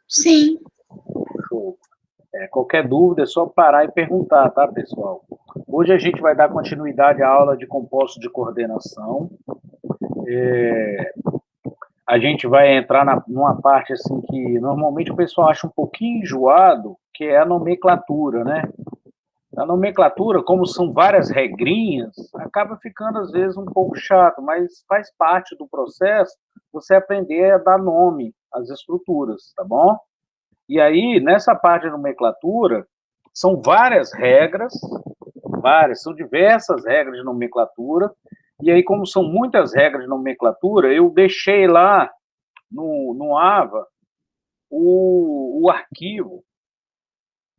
Sim. Show. Qualquer dúvida é só parar e perguntar, tá, pessoal? Hoje a gente vai dar continuidade à aula de compostos de coordenação. A gente vai entrar numa parte assim que normalmente o pessoal acha um pouquinho enjoado, que é a nomenclatura, né? A nomenclatura, como são várias regrinhas, acaba ficando às vezes um pouco chato, mas faz parte do processo você aprender a dar nome às estruturas, tá bom? E aí, nessa parte de nomenclatura, são são diversas regras de nomenclatura, e aí, como são muitas regras de nomenclatura, eu deixei lá no AVA o arquivo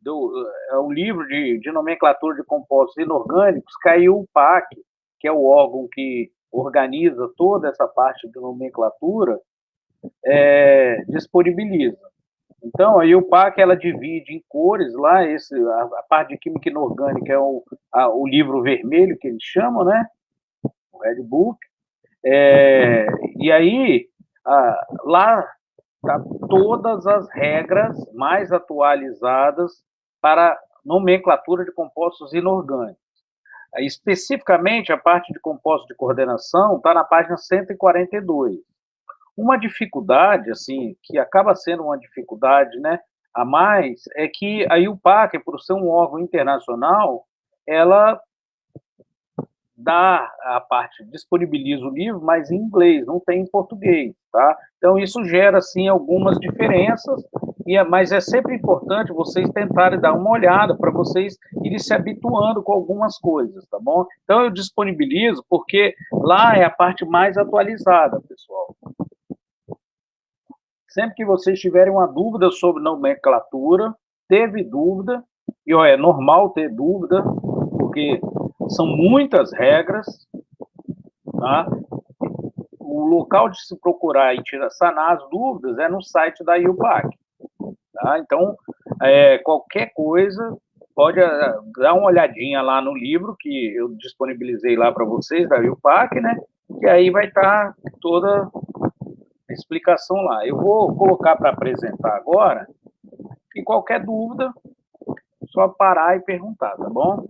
o livro de nomenclatura de compostos inorgânicos, caiu o PAC, que é o órgão que organiza toda essa parte de nomenclatura, disponibiliza. Então, aí o PAC, ela divide em cores lá, a parte de química inorgânica é o livro vermelho, que eles chamam, né? O Red Book. E aí, lá tá todas as regras mais atualizadas para nomenclatura de compostos inorgânicos. Especificamente, a parte de compostos de coordenação está na página 142. Uma dificuldade, assim, que acaba sendo uma dificuldade, né, a mais, é que a IUPAC, por ser um órgão internacional, ela dá a parte, disponibiliza o livro, mas em inglês, não tem em português, tá? Então, isso gera, assim, algumas diferenças, mas é sempre importante vocês tentarem dar uma olhada para vocês irem se habituando com algumas coisas, tá bom? Então, eu disponibilizo porque lá é a parte mais atualizada, pessoal. Sempre que vocês tiverem uma dúvida sobre nomenclatura, teve dúvida, e ó, é normal ter dúvida, porque são muitas regras, tá? O local de se procurar e sanar as dúvidas é no site da IUPAC. Tá? Então, qualquer coisa, pode dar uma olhadinha lá no livro que eu disponibilizei lá para vocês, da IUPAC, né? Que aí vai estar toda a explicação lá. Eu vou colocar para apresentar agora, e qualquer dúvida, só parar e perguntar, tá bom?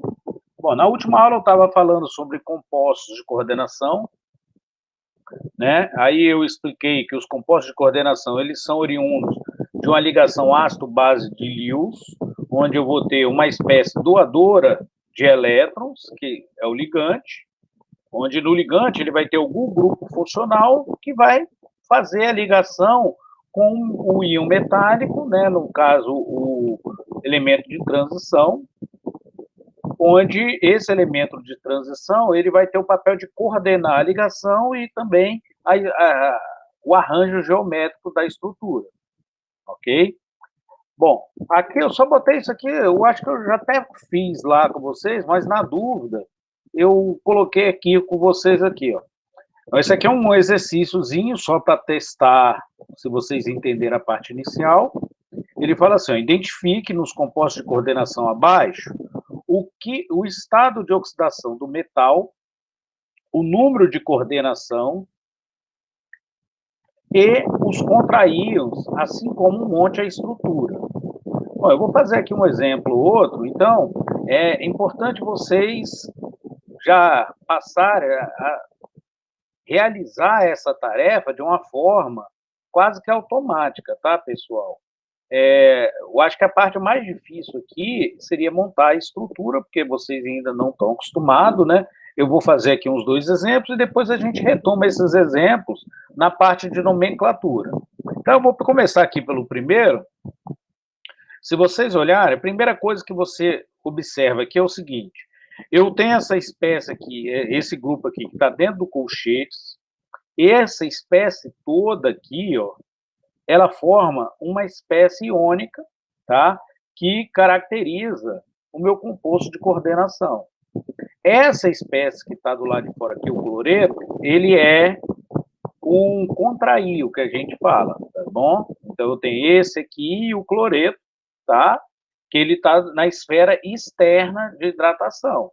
Bom, na última aula eu estava falando sobre compostos de coordenação, né? Aí eu expliquei que os compostos de coordenação, eles são oriundos de uma ligação ácido-base de Lewis, onde eu vou ter uma espécie doadora de elétrons, que é o ligante, onde no ligante ele vai ter algum grupo funcional que vai fazer a ligação com o íon metálico, né? No caso, o elemento de transição, onde esse elemento de transição ele vai ter o papel de coordenar a ligação e também o arranjo geométrico da estrutura, ok? Bom, aqui eu só botei isso aqui, eu acho que eu já até fiz lá com vocês, mas na dúvida, eu coloquei aqui com vocês aqui, ó. Então, esse aqui é um exercíciozinho só para testar, se vocês entenderam a parte inicial. Ele fala assim, ó, identifique nos compostos de coordenação abaixo o estado de oxidação do metal, o número de coordenação e os contraíons, assim como monte a estrutura. Bom, eu vou fazer aqui um exemplo ou outro, então é importante vocês já passarem a realizar essa tarefa de uma forma quase que automática, tá, pessoal? Eu acho que a parte mais difícil aqui seria montar a estrutura, porque vocês ainda não estão acostumados, né? Eu vou fazer aqui uns 2 exemplos e depois a gente retoma esses exemplos na parte de nomenclatura. Então, eu vou começar aqui pelo primeiro. Se vocês olharem, a primeira coisa que você observa aqui é o seguinte: eu tenho essa espécie aqui, esse grupo aqui, que está dentro do colchetes, essa espécie toda aqui, ó, ela forma uma espécie iônica, tá? Que caracteriza o meu composto de coordenação. Essa espécie que está do lado de fora aqui, o cloreto, ele é um contraío, que a gente fala, tá bom? Então, eu tenho esse aqui e o cloreto, tá? Que ele está na esfera externa de hidratação.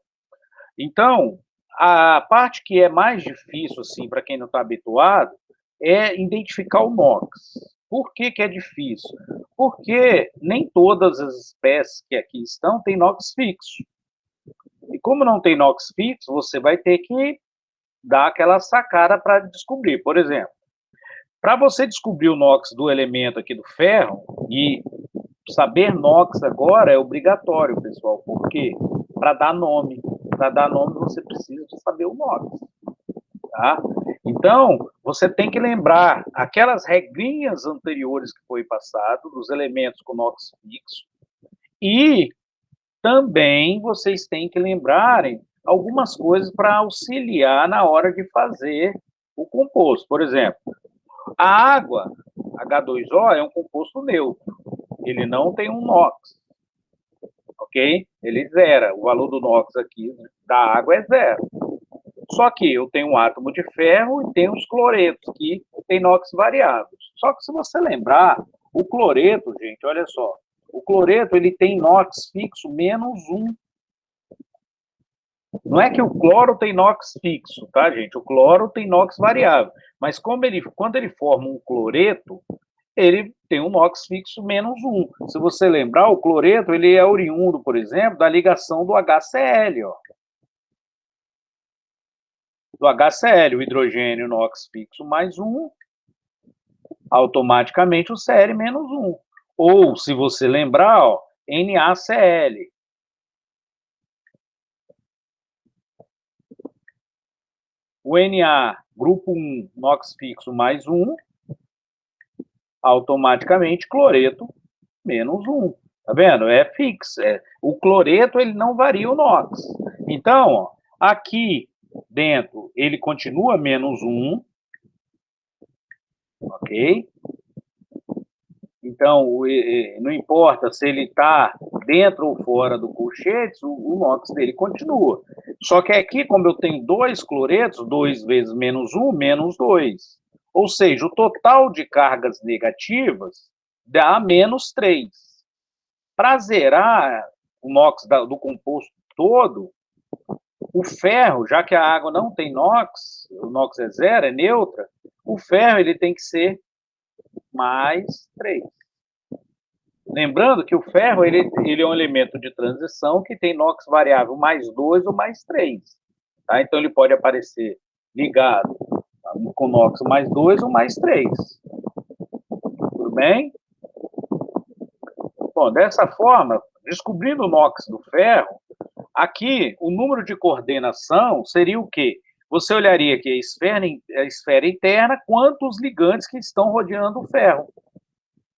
Então, a parte que é mais difícil, assim, para quem não está habituado, é identificar o NOx. Por que que é difícil? Porque nem todas as espécies que aqui estão têm NOx fixo. E como não tem NOx fixo, você vai ter que dar aquela sacada para descobrir. Por exemplo, para você descobrir o NOx do elemento aqui do ferro, e saber NOx agora é obrigatório, pessoal. Por quê? Para dar nome. Para dar nome, você precisa de saber o NOx. Tá? Então, você tem que lembrar aquelas regrinhas anteriores que foi passado, dos elementos com NOx fixo, e também vocês têm que lembrarem algumas coisas para auxiliar na hora de fazer o composto. Por exemplo, a água, H2O, é um composto neutro. Ele não tem um NOx, ok? Ele zera. O valor do NOx aqui, né, da água é zero. Só que eu tenho um átomo de ferro e tenho os cloretos, que tem NOx variáveis. Só que se você lembrar, o cloreto, gente, olha só, o cloreto ele tem NOx fixo -1. Não é que o cloro tem NOx fixo, tá, gente? O cloro tem NOx variável. Mas quando ele forma um cloreto, ele tem um NOx fixo -1. Se você lembrar, o cloreto ele é oriundo, por exemplo, da ligação do HCl, ó. Do HCl, o hidrogênio NOx fixo +1, automaticamente o Cl -1. Ou, se você lembrar, ó, NaCl. O Na, grupo 1, NOx fixo +1, automaticamente cloreto -1. Tá vendo? É fixo. O cloreto ele não varia o NOx. Então, ó, aqui dentro ele continua -1, ok? Então, não importa se ele está dentro ou fora do colchete, o NOx dele continua. Só que aqui, como eu tenho dois cloretos, 2 vezes -1, -2. Ou seja, o total de cargas negativas dá -3. Para zerar o NOx do composto todo, o ferro, já que a água não tem NOx, o NOx é zero, é neutra, o ferro ele tem que ser +3. Lembrando que o ferro ele é um elemento de transição que tem NOx variável +2 ou +3. Tá? Então, ele pode aparecer ligado com NOx +2 ou +3. Tudo bem? Bom, dessa forma, descobrindo o NOx do ferro, aqui o número de coordenação seria o quê? Você olharia aqui a esfera interna, quantos ligantes que estão rodeando o ferro.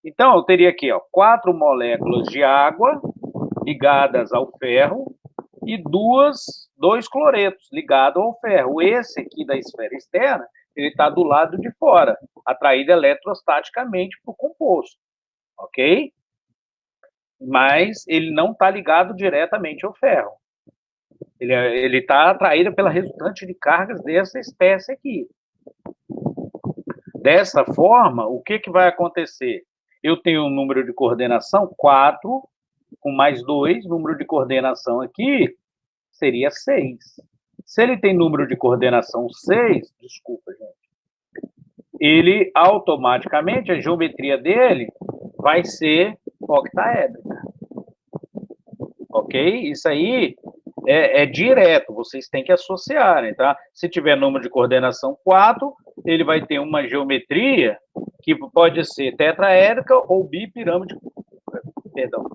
Então, eu teria aqui, ó, 4 moléculas de água ligadas ao ferro e dois cloretos ligados ao ferro. Esse aqui da esfera externa, ele está do lado de fora, atraído eletrostaticamente para o composto, ok? Mas ele não está ligado diretamente ao ferro. Ele está atraído pela resultante de cargas dessa espécie aqui. Dessa forma, o que, que vai acontecer? Eu tenho um número de coordenação 4, com +2, número de coordenação aqui seria 6. Se ele tem número de coordenação 6, desculpa, gente, ele automaticamente, a geometria dele vai ser octaédrica. Ok? Isso aí é direto, vocês têm que associarem, tá? Se tiver número de coordenação 4, ele vai ter uma geometria que pode ser tetraédrica ou bipirâmide. Perdão.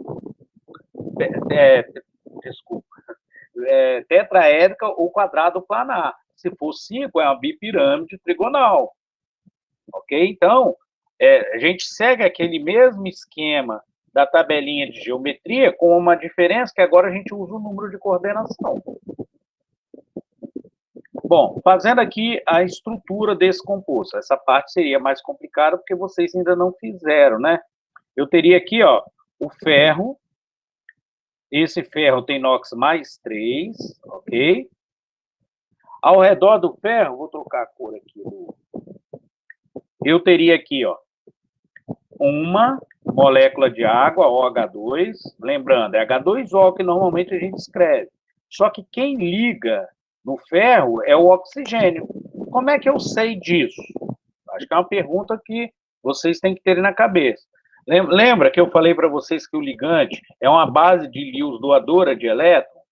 Desculpa. Tetraédrica ou quadrado planar. Se for 5, é uma bipirâmide trigonal. Ok? Então, a gente segue aquele mesmo esquema da tabelinha de geometria, com uma diferença que agora a gente usa o número de coordenação. Bom, fazendo aqui a estrutura desse composto. Essa parte seria mais complicada porque vocês ainda não fizeram, né? Eu teria aqui, ó, o ferro. Esse ferro tem NOx +3, ok? Ao redor do ferro, vou trocar a cor aqui. Eu teria aqui, ó, uma molécula de água, OH2. Lembrando, é H2O que normalmente a gente escreve. Só que quem liga no ferro é o oxigênio. Como é que eu sei disso? Acho que é uma pergunta que vocês têm que ter na cabeça. Lembra que eu falei para vocês que o ligante é uma base de Lewis doadora de elétrons?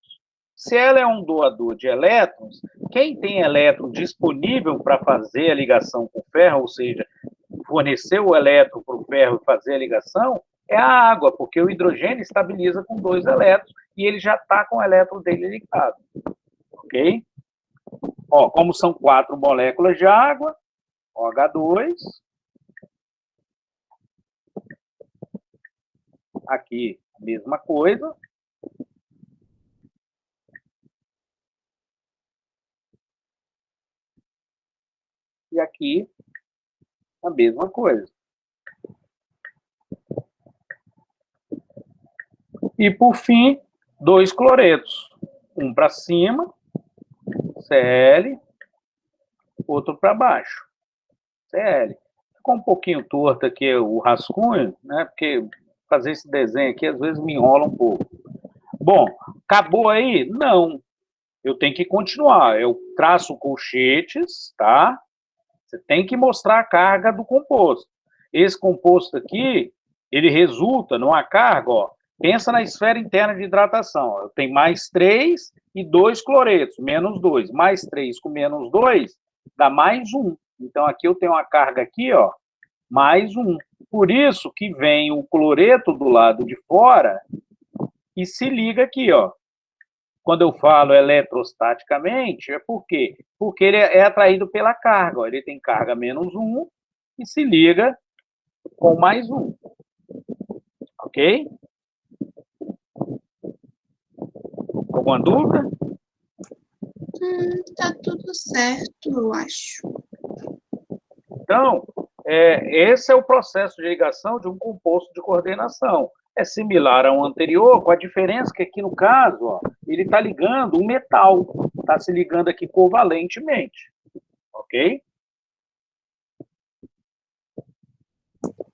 Se ela é um doador de elétrons, quem tem elétron disponível para fazer a ligação com o ferro, ou seja, fornecer o elétron para o ferro e fazer a ligação, é a água, porque o hidrogênio estabiliza com 2 elétrons e ele já está com o elétron dele ligado. Ok? Ó, como são 4 moléculas de água, OH2, aqui a mesma coisa. E aqui a mesma coisa. E, por fim, 2 cloretos. Um para cima, Cl, outro para baixo, Cl. Ficou um pouquinho torto aqui o rascunho, né? Porque fazer esse desenho aqui às vezes me enrola um pouco. Bom, acabou aí? Não. Eu tenho que continuar. Eu traço colchetes, tá? Você tem que mostrar a carga do composto. Esse composto aqui, ele resulta numa carga, ó. Pensa na esfera interna de hidratação. Eu tenho mais 3 e 2 cloretos, menos 2. Mais 3 com menos 2 dá mais 1. Então, aqui eu tenho uma carga aqui, ó, mais 1. Por isso que vem o cloreto do lado de fora e se liga aqui, ó. Quando eu falo eletrostaticamente, é por quê? Porque ele é atraído pela carga. Ó. Ele tem carga menos 1 e se liga com mais 1. Ok? Alguma dúvida? Tá tudo certo, eu acho. Então, esse é o processo de ligação de um composto de coordenação. É similar ao anterior, com a diferença que aqui no caso, ó, ele está ligando um metal, está se ligando aqui covalentemente. Ok?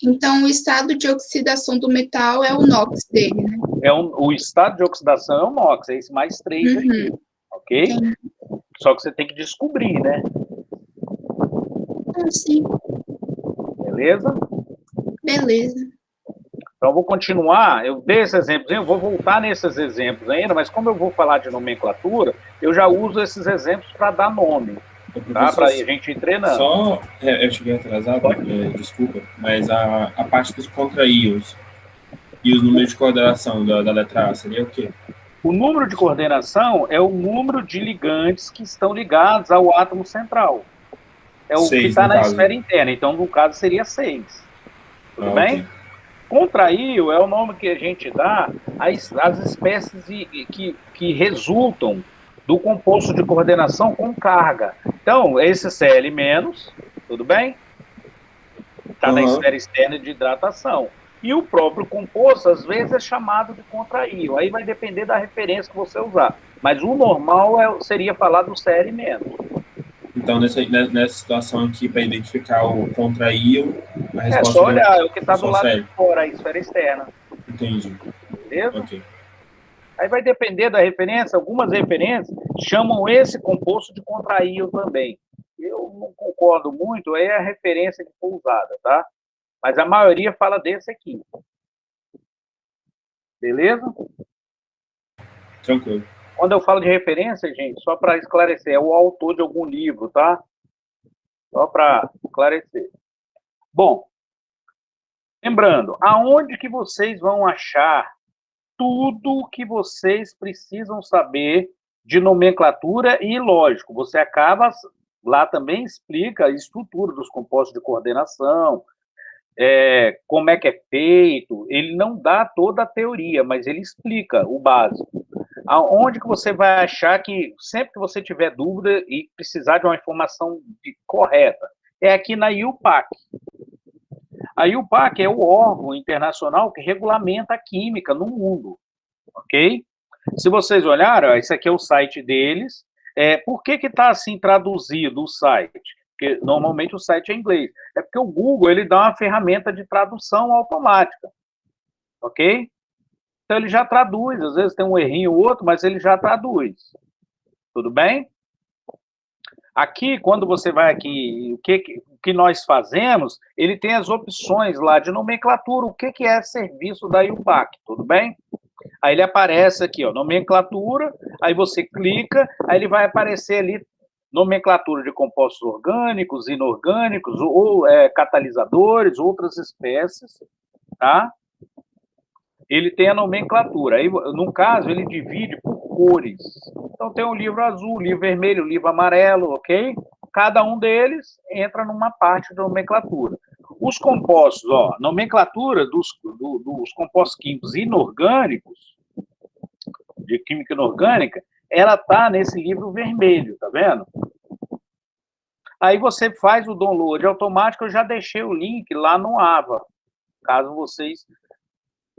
Então, o estado de oxidação do metal é o NOx dele, né? O estado de oxidação é o NOx, é esse mais 3 aqui. Ok? Entendi. Só que você tem que descobrir, né? Sim. Beleza? Beleza. Então, eu vou continuar. Eu dei esses exemplos, eu vou voltar nesses exemplos ainda, mas como eu vou falar de nomenclatura, eu já uso esses exemplos para dar nome, tá? Para a gente ir treinando. Só, eu cheguei atrasado, desculpa, mas a parte dos contra-íons e os números de coordenação da letra A seria o quê? O número de coordenação é o número de ligantes que estão ligados ao átomo central. É o que está na esfera interna. Então, no caso, seria 6. Tudo bem? Okay. Contra-íon é o nome que a gente dá às espécies que resultam do composto de coordenação com carga. Então, esse Cl-, tudo bem? Está na esfera externa de hidratação. E o próprio composto, às vezes, é chamado de contra-íon. Aí vai depender da referência que você usar. Mas o normal seria falar do Cl-. Então, nessa situação aqui, para identificar o contra-íon, a resposta só olhar o que está do lado sério. de fora, a esfera externa. Entendi. Beleza? Ok. Aí vai depender da referência. Algumas referências chamam esse composto de contra-íon também. Eu não concordo muito, é a referência que foi usada, tá? Mas a maioria fala desse aqui. Beleza? Tranquilo. Quando eu falo de referência, gente, só para esclarecer, é o autor de algum livro, tá? Só para esclarecer. Bom, lembrando, aonde que vocês vão achar tudo o que vocês precisam saber de nomenclatura e, lógico, você acaba, lá também explica a estrutura dos compostos de coordenação, como é que é feito, ele não dá toda a teoria, mas ele explica o básico. Aonde que você vai achar que, sempre que você tiver dúvida e precisar de uma informação correta, é aqui na IUPAC. A IUPAC é o órgão internacional que regulamenta a química no mundo, ok? Se vocês olharem, esse aqui é o site deles. Por que está assim traduzido o site? Porque normalmente o site é em inglês. É porque o Google ele dá uma ferramenta de tradução automática, ok? Então ele já traduz, às vezes tem um errinho ou outro, mas ele já traduz. Tudo bem? Aqui, quando você vai aqui, o que nós fazemos, ele tem as opções lá de nomenclatura, o que é serviço da IUPAC, tudo bem? Aí ele aparece aqui, ó, nomenclatura, aí você clica, aí ele vai aparecer ali nomenclatura de compostos orgânicos, inorgânicos, ou catalisadores, outras espécies, tá? Ele tem a nomenclatura. Aí, no caso, ele divide por cores. Então, tem o livro azul, o livro vermelho, o livro amarelo, ok? Cada um deles entra numa parte da nomenclatura. Os compostos, ó, nomenclatura dos compostos químicos inorgânicos, de química inorgânica, ela está nesse livro vermelho, tá vendo? Aí você faz o download automático, eu já deixei o link lá no AVA, caso vocês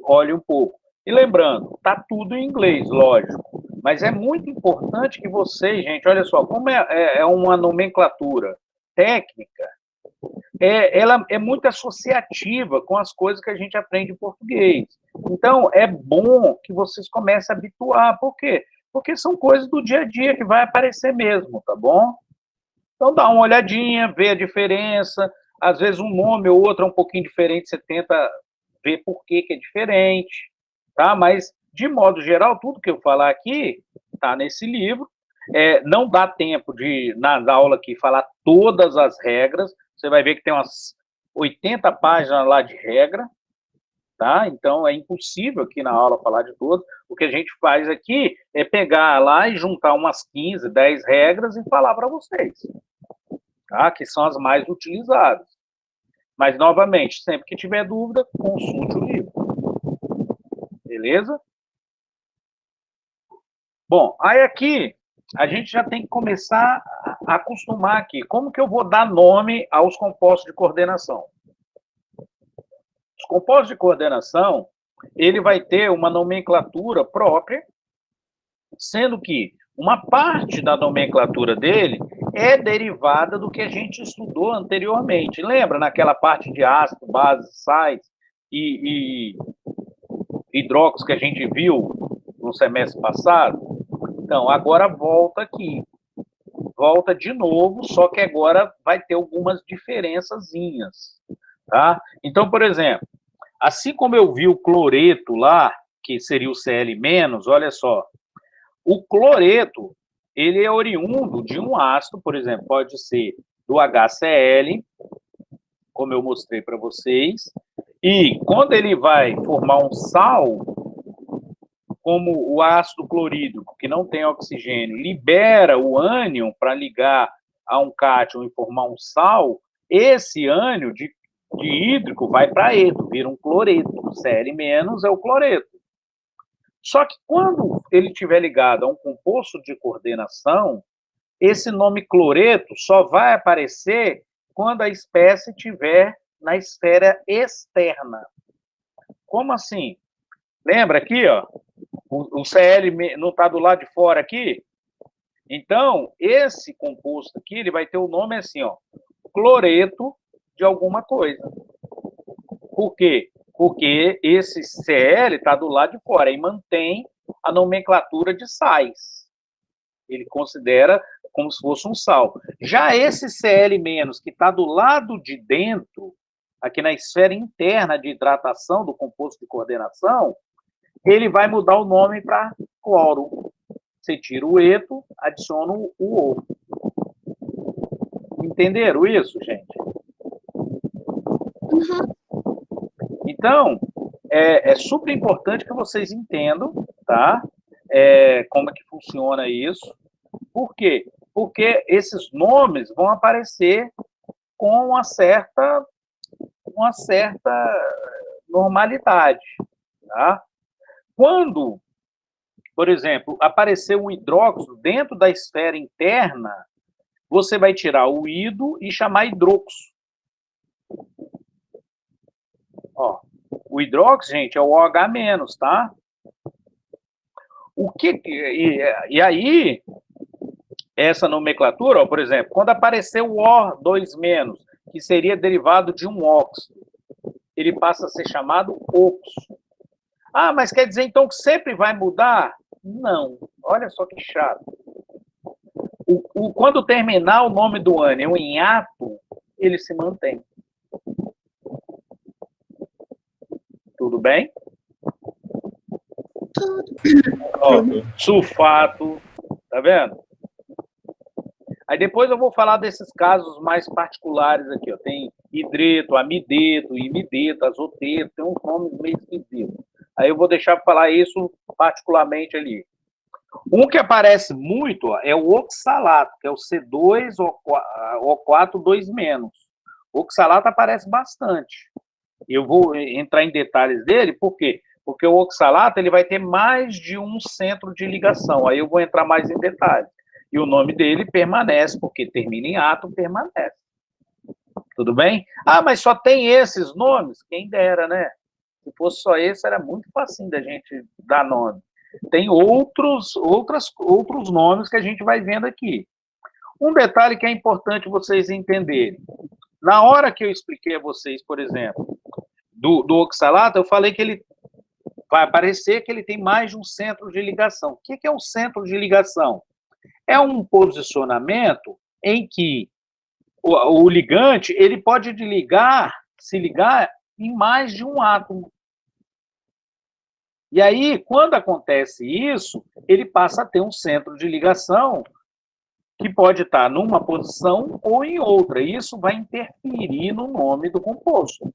olhem um pouco. E lembrando, tá tudo em inglês, lógico, mas é muito importante que vocês, gente, olha só, como é uma nomenclatura técnica, ela é muito associativa com as coisas que a gente aprende em português. Então, é bom que vocês comecem a habituar. Por quê? Porque são coisas do dia a dia que vai aparecer mesmo, tá bom? Então, dá uma olhadinha, vê a diferença. Às vezes, um nome ou outro é um pouquinho diferente, você tenta ver por que é diferente, tá? Mas, de modo geral, tudo que eu falar aqui está nesse livro. Não dá tempo de, na aula aqui, falar todas as regras. Você vai ver que tem umas 80 páginas lá de regra, tá? Então, é impossível aqui na aula falar de todas. O que a gente faz aqui é pegar lá e juntar umas 15, 10 regras e falar para vocês, tá? Que são as mais utilizadas. Mas, novamente, sempre que tiver dúvida, consulte o livro. Beleza? Bom, aí aqui, a gente já tem que começar a acostumar aqui. Como que eu vou dar nome aos compostos de coordenação? Os compostos de coordenação, ele vai ter uma nomenclatura própria, sendo que uma parte da nomenclatura dele é derivada do que a gente estudou anteriormente. Lembra naquela parte de ácido, base, sais e hidróxidos que a gente viu no semestre passado? Então, agora volta aqui. Volta de novo, só que agora vai ter algumas diferençazinhas, tá? Então, por exemplo, assim como eu vi o cloreto lá, que seria o Cl-, olha só, o cloreto, ele é oriundo de um ácido, por exemplo, pode ser do HCl, como eu mostrei para vocês, e quando ele vai formar um sal, como o ácido clorídrico, que não tem oxigênio, libera o ânion para ligar a um cátion e formar um sal, esse ânion de hídrico vai para eto, vira um cloreto. O Cl- é o cloreto. Só que quando ele estiver ligado a um composto de coordenação, esse nome cloreto só vai aparecer quando a espécie estiver na esfera externa. Como assim? Lembra aqui, ó? O Cl não está do lado de fora aqui? Então, esse composto aqui, ele vai ter o nome assim, ó, cloreto de alguma coisa. Por quê? Porque esse Cl está do lado de fora e mantém a nomenclatura de sais. Ele considera como se fosse um sal. Já esse Cl-, que está do lado de dentro, aqui na esfera interna de hidratação do composto de coordenação, ele vai mudar o nome para cloro. Você tira o eto, adiciona o O. Entenderam isso, gente? Uhum. Então, é super importante que vocês entendam, tá? Como é que funciona isso. Por quê? Porque esses nomes vão aparecer com uma certa normalidade, tá? Quando, por exemplo, aparecer um hidróxido dentro da esfera interna, você vai tirar o ido e chamar hidroxo. Ó, o hidróxido, gente, é o OH-, tá? E aí, essa nomenclatura, ó, por exemplo, quando aparecer o O2-, que seria derivado de um óxido, ele passa a ser chamado oxo. Ah, mas quer dizer então que sempre vai mudar? Não. Olha só que chato. Quando terminar o nome do ânion em ato, ele se mantém. Tudo bem? Ó, sulfato, tá vendo? Aí depois eu vou falar desses casos mais particulares aqui, ó. Tem hidreto, amideto, imideto, azoteto, tem uns nomes meio esquisitos. Aí eu vou deixar para falar isso particularmente ali. Um que aparece muito, ó, é o oxalato, que é o C2O4 2-. O oxalato aparece bastante. Eu vou entrar em detalhes dele, por quê? Porque o oxalato ele vai ter mais de um centro de ligação. Aí eu vou entrar mais em detalhes. E o nome dele permanece, porque termina em ato, permanece. Tudo bem? Ah, mas só tem esses nomes? Quem dera, né? Se fosse só esse, era muito facinho da gente dar nome. Tem outros nomes que a gente vai vendo aqui. Um detalhe que é importante vocês entenderem. Na hora que eu expliquei a vocês, por exemplo, do oxalato, eu falei que ele vai aparecer que ele tem mais de um centro de ligação. O que é um centro de ligação? É um posicionamento em que o ligante ele pode se ligar em mais de um átomo. E aí, quando acontece isso, ele passa a ter um centro de ligação que pode estar numa posição ou em outra. Isso vai interferir no nome do composto.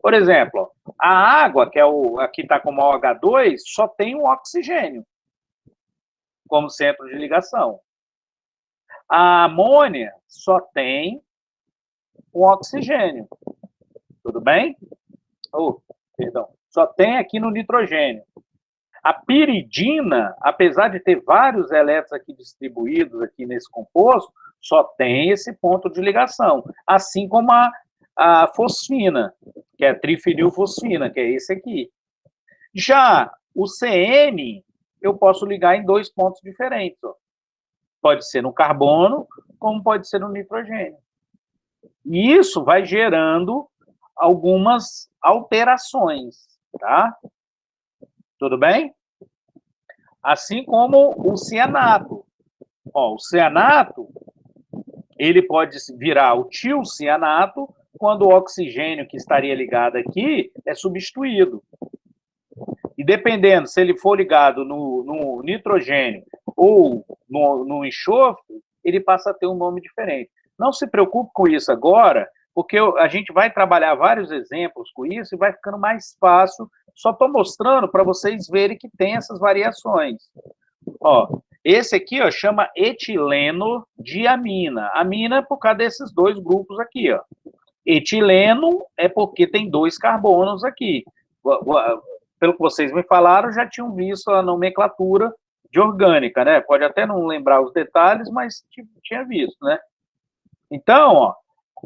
Por exemplo, a água, que aqui está como OH2, só tem o oxigênio como centro de ligação. A amônia só tem o oxigênio. Tudo bem? Perdão. Só tem aqui no nitrogênio. A piridina, apesar de ter vários elétrons aqui distribuídos aqui nesse composto, só tem esse ponto de ligação. Assim como a fosfina, que é a trifenilfosfina, que é esse aqui. Já o CN, eu posso ligar em 2 pontos diferentes. Ó. Pode ser no carbono, como pode ser no nitrogênio. E isso vai gerando algumas alterações, tá? Tudo bem? Assim como o cianato. Ó, o cianato, ele pode virar o tiocianato quando o oxigênio que estaria ligado aqui é substituído. E dependendo se ele for ligado no nitrogênio ou no enxofre, ele passa a ter um nome diferente. Não se preocupe com isso agora, porque a gente vai trabalhar vários exemplos com isso e vai ficando mais fácil. Só estou mostrando para vocês verem que tem essas variações. Ó, esse aqui ó, chama etileno-diamina. Amina é por causa desses 2 grupos aqui. Ó. Etileno é porque tem 2 carbonos aqui. Pelo que vocês me falaram, já tinham visto a nomenclatura de orgânica, né? Pode até não lembrar os detalhes, mas tinha visto, né? Então, ó,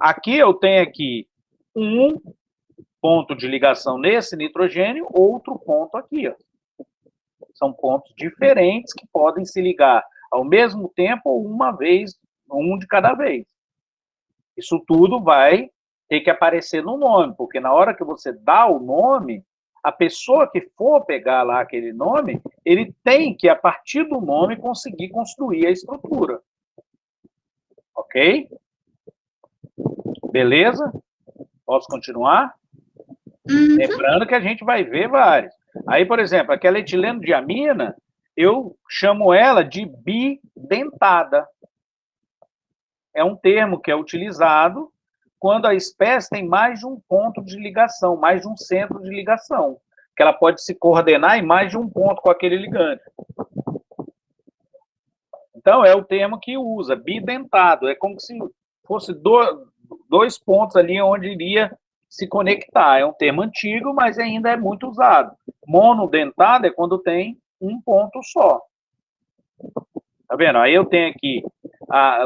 aqui eu tenho aqui um ponto de ligação nesse nitrogênio, outro ponto aqui, ó. São pontos diferentes que podem se ligar ao mesmo tempo ou uma vez, um de cada vez. Isso tudo vai ter que aparecer no nome, porque na hora que você dá o nome, a pessoa que for pegar lá aquele nome, ele tem que, a partir do nome, conseguir construir a estrutura. Ok? Beleza? Posso continuar? Lembrando que a gente vai ver vários. Aí, por exemplo, aquela etileno-diamina, eu chamo ela de bidentada. É um termo que é utilizado quando a espécie tem mais de um ponto de ligação, mais de um centro de ligação, que ela pode se coordenar em mais de um ponto com aquele ligante. Então, é o termo que usa, bidentado. É como se fosse 2 pontos ali onde iria se conectar. É um termo antigo, mas ainda é muito usado. Monodentado é quando tem um ponto só. Tá vendo? Aí eu tenho aqui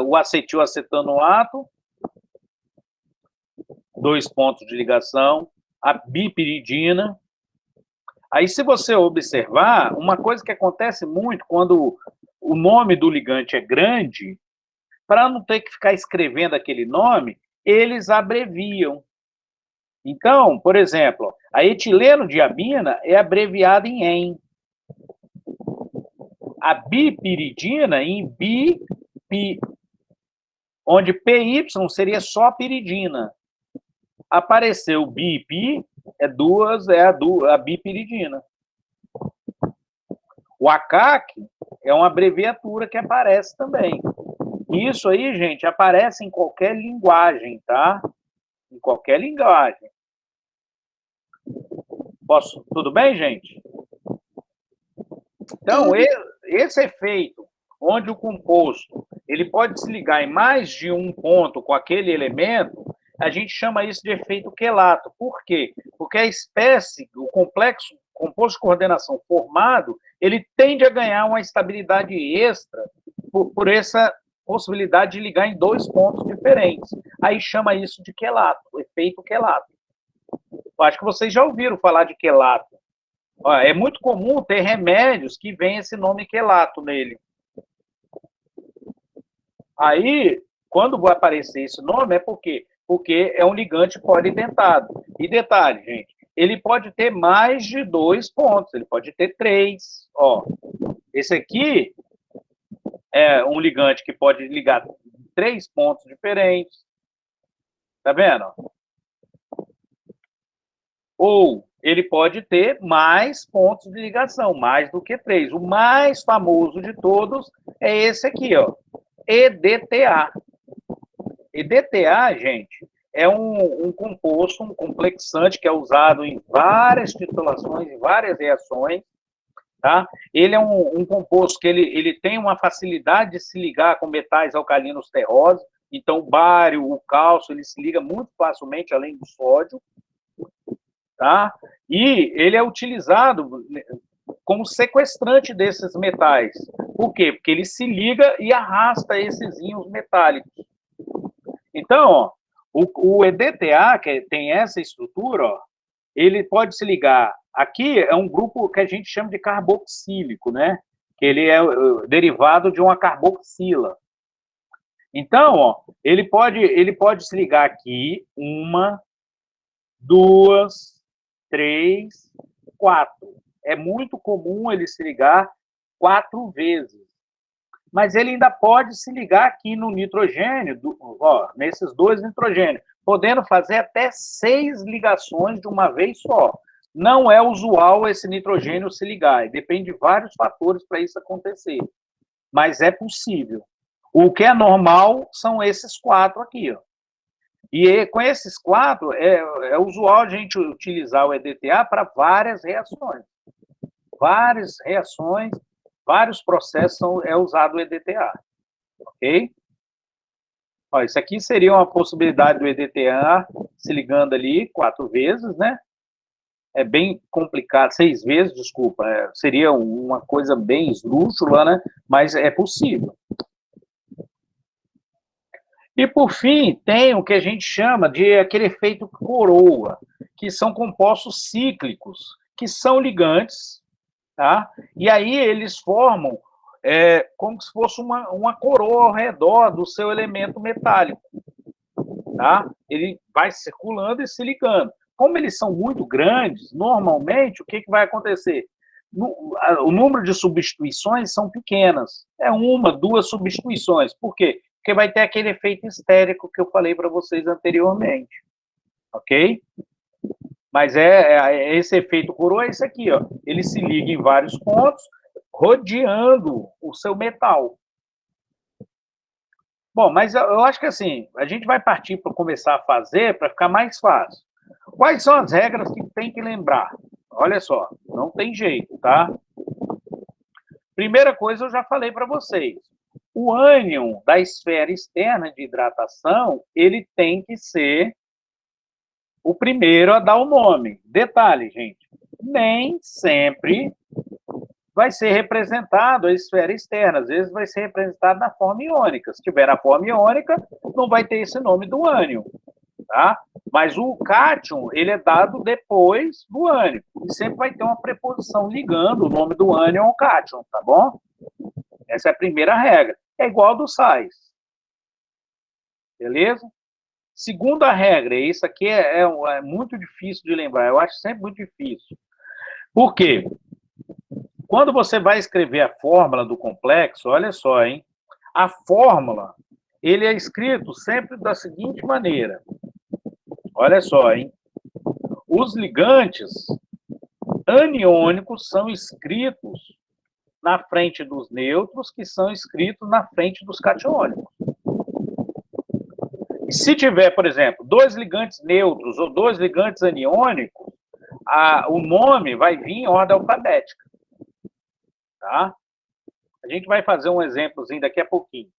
o acetilacetanoato, 2 pontos de ligação, a bipiridina. Aí, se você observar, uma coisa que acontece muito quando o nome do ligante é grande, para não ter que ficar escrevendo aquele nome, eles abreviam. Então, por exemplo, a etileno-diamina é abreviada em EN. A bipiridina em bi onde PY seria só a piridina. Apareceu BIP, a bipiridina. O ACAC é uma abreviatura que aparece também. Isso aí, gente, aparece em qualquer linguagem, tá? Em qualquer linguagem. Tudo bem, gente? Então, esse efeito, onde o composto ele pode se ligar em mais de um ponto com aquele elemento, a gente chama isso de efeito quelato. Por quê? Porque a espécie, o complexo, composto de coordenação formado, ele tende a ganhar uma estabilidade extra por essa possibilidade de ligar em dois pontos diferentes. Aí chama isso de quelato, efeito quelato. Eu acho que vocês já ouviram falar de quelato. É muito comum ter remédios que vem esse nome quelato nele. Aí, quando vai aparecer esse nome, é porque é um ligante polidentado. E detalhe, gente, ele pode ter mais de 2 pontos, ele pode ter 3. Ó, esse aqui é um ligante que pode ligar 3 pontos diferentes. Tá vendo? Ou ele pode ter mais pontos de ligação, mais do que 3. O mais famoso de todos é esse aqui, ó, EDTA. EDTA, gente, é um composto, um complexante que é usado em várias titulações, em várias reações, tá? Ele é um composto que ele tem uma facilidade de se ligar com metais alcalinos terrosos, então o bário, o cálcio, ele se liga muito facilmente, além do sódio, tá? E ele é utilizado como sequestrante desses metais. Por quê? Porque ele se liga e arrasta esses íons metálicos. Então, ó, o EDTA, que tem essa estrutura, ó, ele pode se ligar. Aqui é um grupo que a gente chama de carboxílico, né? Que ele é derivado de uma carboxila. Então, ó, ele pode se ligar aqui, 1, 2, 3, 4. É muito comum ele se ligar 4 vezes. Mas ele ainda pode se ligar aqui no nitrogênio, nesses 2 nitrogênios, podendo fazer até 6 ligações de uma vez só. Não é usual esse nitrogênio se ligar, e depende de vários fatores para isso acontecer. Mas é possível. O que é normal são esses 4 aqui, ó. E com esses 4, é usual a gente utilizar o EDTA para várias reações. Várias reações, vários processos é usado o EDTA. Ok? Ó, isso aqui seria uma possibilidade do EDTA se ligando ali 4 vezes, né? É bem complicado, 6 vezes, desculpa. Seria uma coisa bem esdrúxula, né? Mas é possível. E, por fim, tem o que a gente chama de aquele efeito coroa, que são compostos cíclicos, que são ligantes, tá? E aí eles formam como se fosse uma coroa ao redor do seu elemento metálico, tá? Ele vai circulando e se ligando. Como eles são muito grandes, normalmente, o que vai acontecer? O número de substituições são pequenas. É 1, 2 substituições. Por quê? Porque vai ter aquele efeito histérico que eu falei para vocês anteriormente. Ok? Mas esse efeito coroa é esse aqui, ó. Ele se liga em vários pontos, rodeando o seu metal. Bom, mas eu acho que assim, a gente vai partir para começar a fazer para ficar mais fácil. Quais são as regras que tem que lembrar? Olha só, não tem jeito, tá? Primeira coisa, eu já falei para vocês. O ânion da esfera externa de hidratação, ele tem que ser o primeiro a dar o nome. Detalhe, gente, nem sempre vai ser representado a esfera externa, às vezes vai ser representado na forma iônica. Se tiver na forma iônica, não vai ter esse nome do ânion, tá? Mas o cátion, ele é dado depois do ânion, e sempre vai ter uma preposição ligando o nome do ânion ao cátion, tá bom? Essa é a primeira regra. É igual ao do sais. Beleza? Segunda regra, isso aqui é muito difícil de lembrar, eu acho sempre muito difícil. Por quê? Quando você vai escrever a fórmula do complexo, olha só, hein? A fórmula, ele é escrito sempre da seguinte maneira. Olha só, hein? Os ligantes aniônicos são escritos na frente dos nêutrons, que são escritos na frente dos catiônicos. E se tiver, por exemplo, dois ligantes neutros ou dois ligantes aniônicos, o nome vai vir em ordem alfabética. Tá? A gente vai fazer um exemplozinho daqui a pouquinho.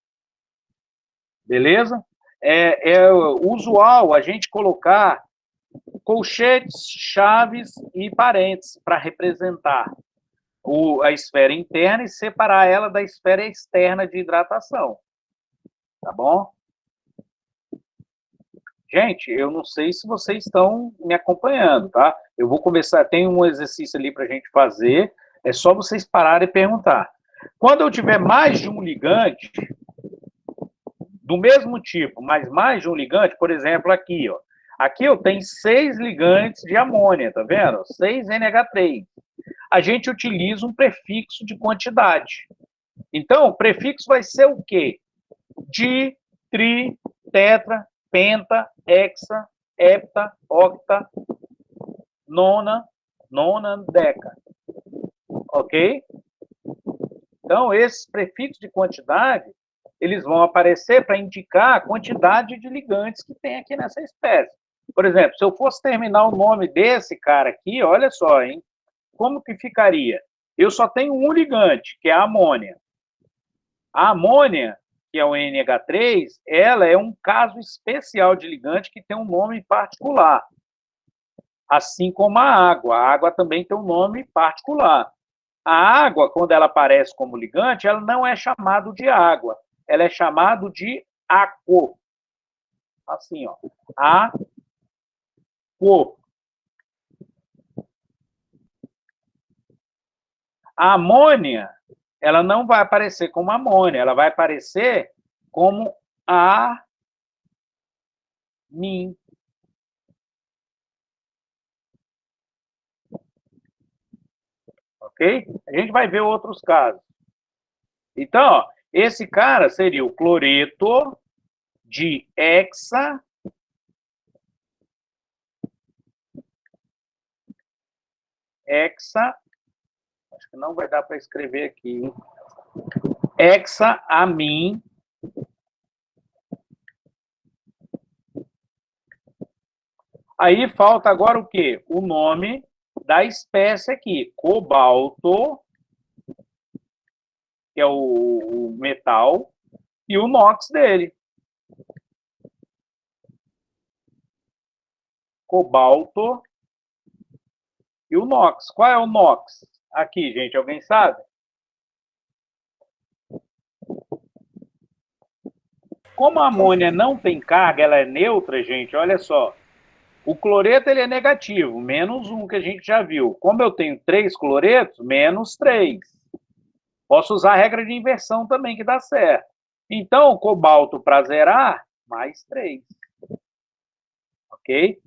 Beleza? É usual a gente colocar colchetes, chaves e parênteses para representar a esfera interna e separar ela da esfera externa de hidratação. Tá bom? Gente, eu não sei se vocês estão me acompanhando, tá? Eu vou começar, tem um exercício ali para a gente fazer, é só vocês pararem e perguntar. Quando eu tiver mais de um ligante, do mesmo tipo, mas mais de um ligante, por exemplo, aqui, ó. Aqui eu tenho 6 ligantes de amônia, tá vendo? 6 NH3. A gente utiliza um prefixo de quantidade. Então, o prefixo vai ser o quê? Di, tri, tetra, penta, hexa, hepta, octa, nona, deca. Ok? Então, esses prefixos de quantidade, eles vão aparecer para indicar a quantidade de ligantes que tem aqui nessa espécie. Por exemplo, se eu fosse terminar o nome desse cara aqui, olha só, hein? Como que ficaria? Eu só tenho um ligante, que é a amônia. A amônia, que é o NH3, ela é um caso especial de ligante que tem um nome particular. Assim como a água também tem um nome particular. A água, quando ela aparece como ligante, ela não é chamada de água, ela é chamada de aquo. Assim, ó. Aquo. A amônia, ela não vai aparecer como amônia, ela vai aparecer como amin. Ok? A gente vai ver outros casos. Então, ó, esse cara seria o cloreto de acho que não vai dar para escrever aqui, hexamin Aí falta agora o quê? O nome da espécie aqui, cobalto, que é o metal, e o NOx dele. Cobalto e o NOx. Qual é o NOx? Aqui, gente, alguém sabe? Como a amônia não tem carga, ela é neutra, gente, olha só. O cloreto ele é negativo, -1 que a gente já viu. Como eu tenho 3 cloretos, -3. Posso usar a regra de inversão também, que dá certo. Então, cobalto para zerar, +3. Ok?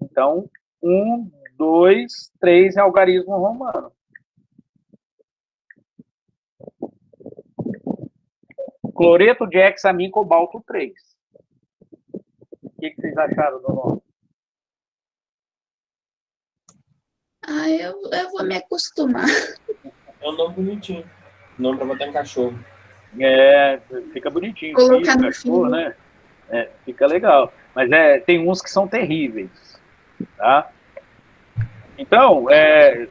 Então, 1, 2, 3 é algarismo romano. Cloreto de hexamin, cobalto 3. O que vocês acharam do nome? Eu vou me acostumar. É um nome bonitinho. Nome para botar em cachorro. É, fica bonitinho. Colocar filho, no cachorro, filho. né? É, fica legal. Mas tem uns que são terríveis. Tá? Então,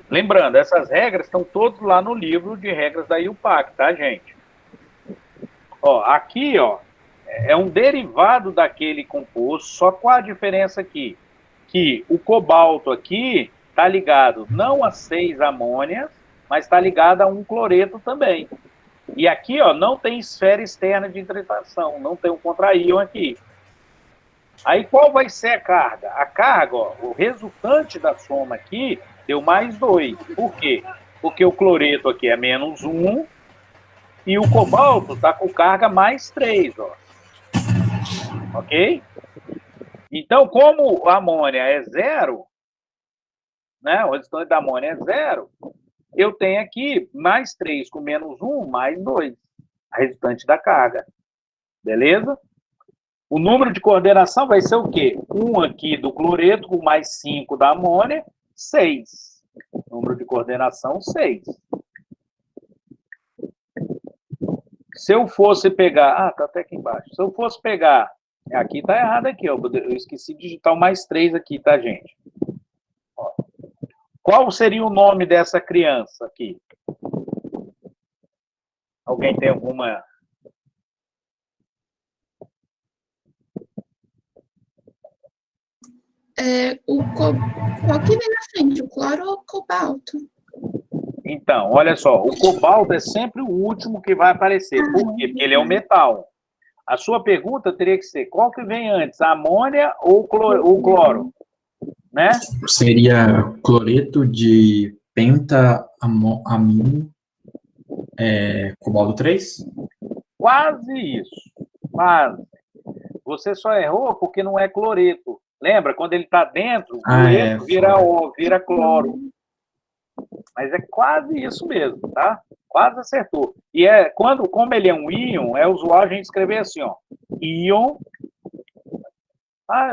lembrando, essas regras estão todas lá no livro de regras da IUPAC, tá, gente? Ó, aqui, ó, é um derivado daquele composto, só qual a diferença aqui? Que o cobalto aqui está ligado não a 6 amônias, mas está ligado a um cloreto também. E aqui, ó, não tem esfera externa de hidratação, não tem um contraíon aqui. Aí qual vai ser a carga? A carga, ó, o resultante da soma aqui deu +2. Por quê? Porque o cloreto aqui é -1 e o cobalto está com carga +3, ó. Ok? Então, como a amônia é 0, né, o resultante da amônia é 0, eu tenho aqui +3 com -1, +2. a resultante da carga. Beleza? O número de coordenação vai ser o quê? 1 aqui do cloreto, com mais 5 da amônia, 6. Número de coordenação, 6. Se eu fosse pegar... Ah, tá até aqui embaixo. Se eu fosse pegar... Aqui tá errado aqui, ó. Eu esqueci de digitar o mais 3 aqui, tá, gente? Ó. Qual seria o nome dessa criança aqui? Alguém tem alguma... Qual que vem na frente, o cloro ou o cobalto? Então, olha só, o cobalto é sempre o último que vai aparecer. Por quê? Porque ele é um metal. A sua pergunta teria que ser, qual que vem antes, a amônia ou o cloro? Né? Seria cloreto de pentaamino, cobalto 3? Quase isso. Quase. Você só errou porque não é cloreto. Lembra? Quando ele está dentro, vira cloro. Mas é quase isso mesmo, tá? Quase acertou. E como ele é um íon, é usual a gente escrever assim, ó. Íon.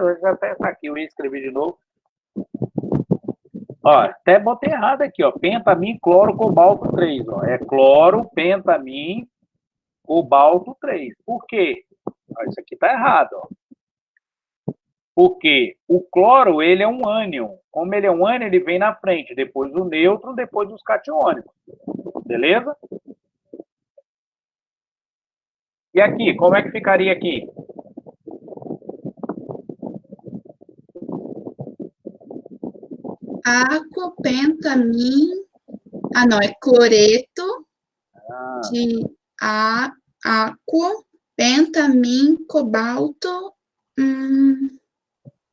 Eu já até tá aqui, eu ia escrever de novo. Ó, até botei errado aqui, ó. Pentamin, cloro, cobalto 3. Ó. É cloro, pentamin, cobalto 3. Por quê? Ó, isso aqui tá errado, ó. Porque o cloro, ele é um ânion. Como ele é um ânion, ele vem na frente, depois do nêutron, depois dos catiônicos. Beleza? E aqui, como é que ficaria aqui? Aquo, pentamin... Ah, não, é cloreto de aquo, pentamin, cobalto...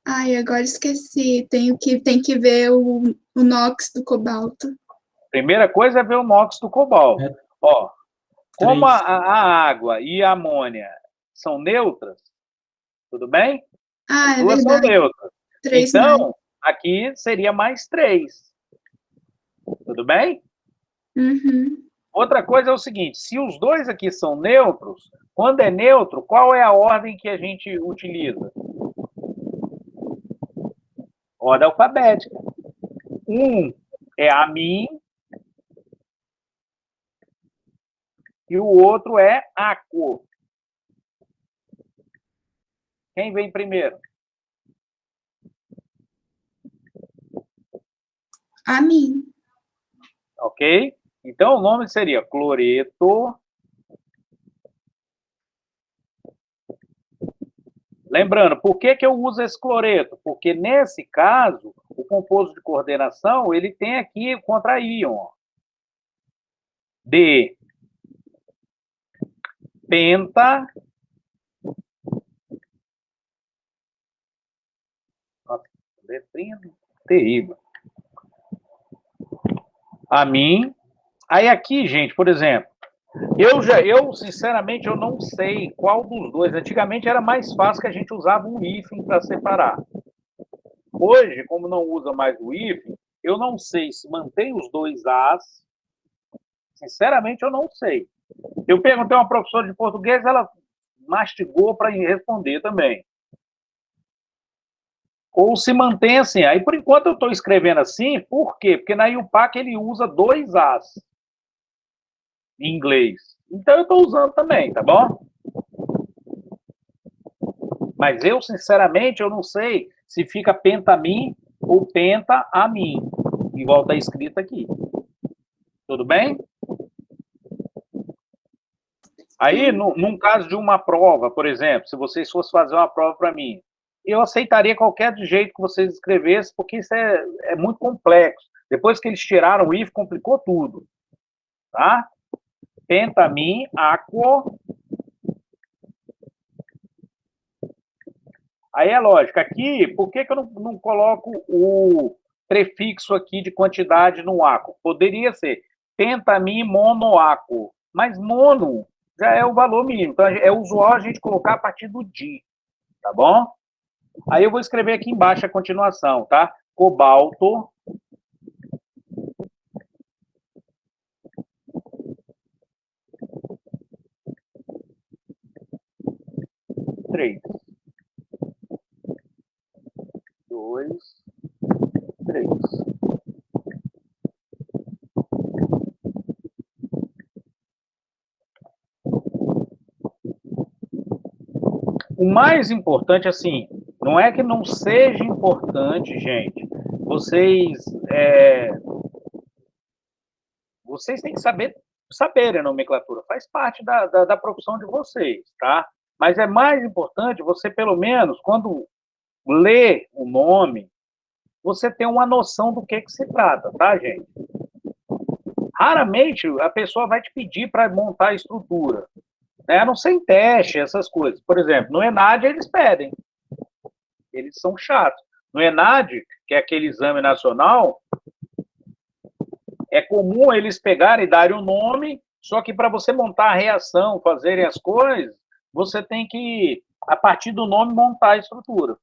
Ai, agora esqueci. Tem que ver o NOx do cobalto. Primeira coisa é ver o NOx do cobalto. Ó, como a água e a amônia são neutras, tudo bem? As duas são neutras. 3 então, mais. aqui seria mais 3. Tudo bem? Uhum. Outra coisa é o seguinte, se os dois aqui são neutros, quando é neutro, qual é a ordem que a gente utiliza? Ordem alfabética. Um é amin e o outro é aquo. Quem vem primeiro? Amin. Ok? Então, o nome seria cloreto. Lembrando, por que eu uso esse cloreto? Porque, nesse caso, o composto de coordenação, ele tem aqui contra íon. De penta... Nossa, letrinha terrível. Amin. Aí aqui, gente, por exemplo, eu sinceramente, eu não sei qual dos dois. Antigamente era mais fácil que a gente usava um hífen para separar. Hoje, como não usa mais o hífen, eu não sei se mantém os dois As. Sinceramente, eu não sei. Eu perguntei a uma professora de português, ela mastigou para responder também. Ou se mantém assim. Aí, por enquanto, eu estou escrevendo assim, por quê? Porque na UPAC ele usa 2 As em inglês. Então, eu estou usando também, tá bom? Mas eu, sinceramente, eu não sei se fica pentamin ou pentaamin, igual está escrito aqui. Tudo bem? Aí, num caso de uma prova, por exemplo, se vocês fossem fazer uma prova para mim, eu aceitaria qualquer jeito que vocês escrevessem, porque isso é muito complexo. Depois que eles tiraram o if, complicou tudo. Tá? Pentamin, aquo. Aí é lógico. Aqui, por que eu não coloco o prefixo aqui de quantidade no aquo? Poderia ser pentamin monoaco. Mas mono já é o valor mínimo. Então, é usual a gente colocar a partir do di. Tá bom? Aí eu vou escrever aqui embaixo a continuação, tá? Cobalto. 3. 2, 3. O mais importante, assim, não é que não seja importante, gente. Vocês têm que saberem a nomenclatura. Faz parte da profissão de vocês, tá? Mas é mais importante você, pelo menos, quando lê o nome, você ter uma noção do que se trata, tá, gente? Raramente a pessoa vai te pedir para montar a estrutura, né? A não ser em teste, essas coisas. Por exemplo, no ENAD eles pedem. Eles são chatos. No ENAD, que é aquele exame nacional, é comum eles pegarem e darem o nome, só que para você montar a reação, fazerem as coisas, você tem que, a partir do nome, montar a estrutura.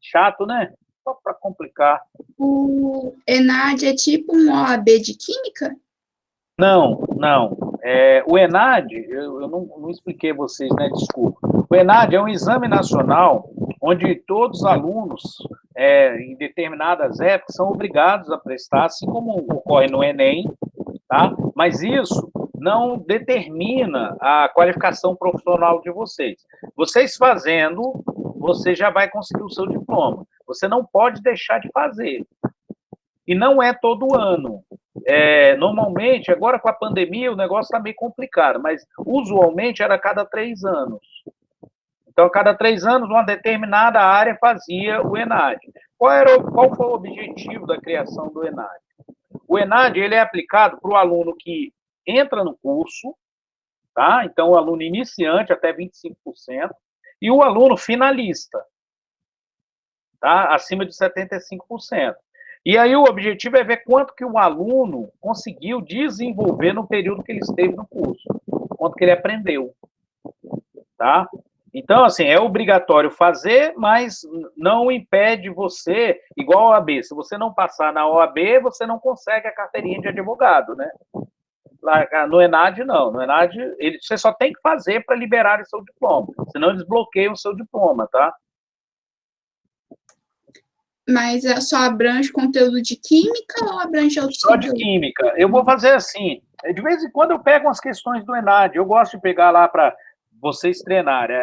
Chato, né? Só para complicar. O ENAD é tipo um OAB de química? Não. O ENAD, eu não expliquei a vocês, né? Desculpa. O ENAD é um exame nacional onde todos os alunos, em determinadas épocas, são obrigados a prestar, assim como ocorre no Enem, tá? Mas isso não determina a qualificação profissional de vocês. Vocês fazendo, você já vai conseguir o seu diploma. Você não pode deixar de fazer. E não é todo ano. Normalmente, agora com a pandemia, o negócio está meio complicado, mas usualmente era a cada 3 anos. Então, a cada 3 anos, uma determinada área fazia o ENAD. Qual foi o objetivo da criação do ENAD? O ENAD ele é aplicado para o aluno que entra no curso, tá? Então, o aluno iniciante, até 25%, e o aluno finalista, tá? Acima de 75%. E aí o objetivo é ver quanto que o aluno conseguiu desenvolver no período que ele esteve no curso, quanto que ele aprendeu, tá? Então, assim, é obrigatório fazer, mas não impede você, igual a OAB, se você não passar na OAB, você não consegue a carteirinha de advogado, né? Lá, no ENAD, não. No ENAD, você só tem que fazer para liberar o seu diploma, senão eles bloqueiam o seu diploma, tá? Mas só abrange conteúdo de química ou abrange outros Só de conteúdos? química. Eu vou fazer assim, de vez em quando eu pego umas questões do ENAD, eu gosto de pegar lá para vocês treinarem.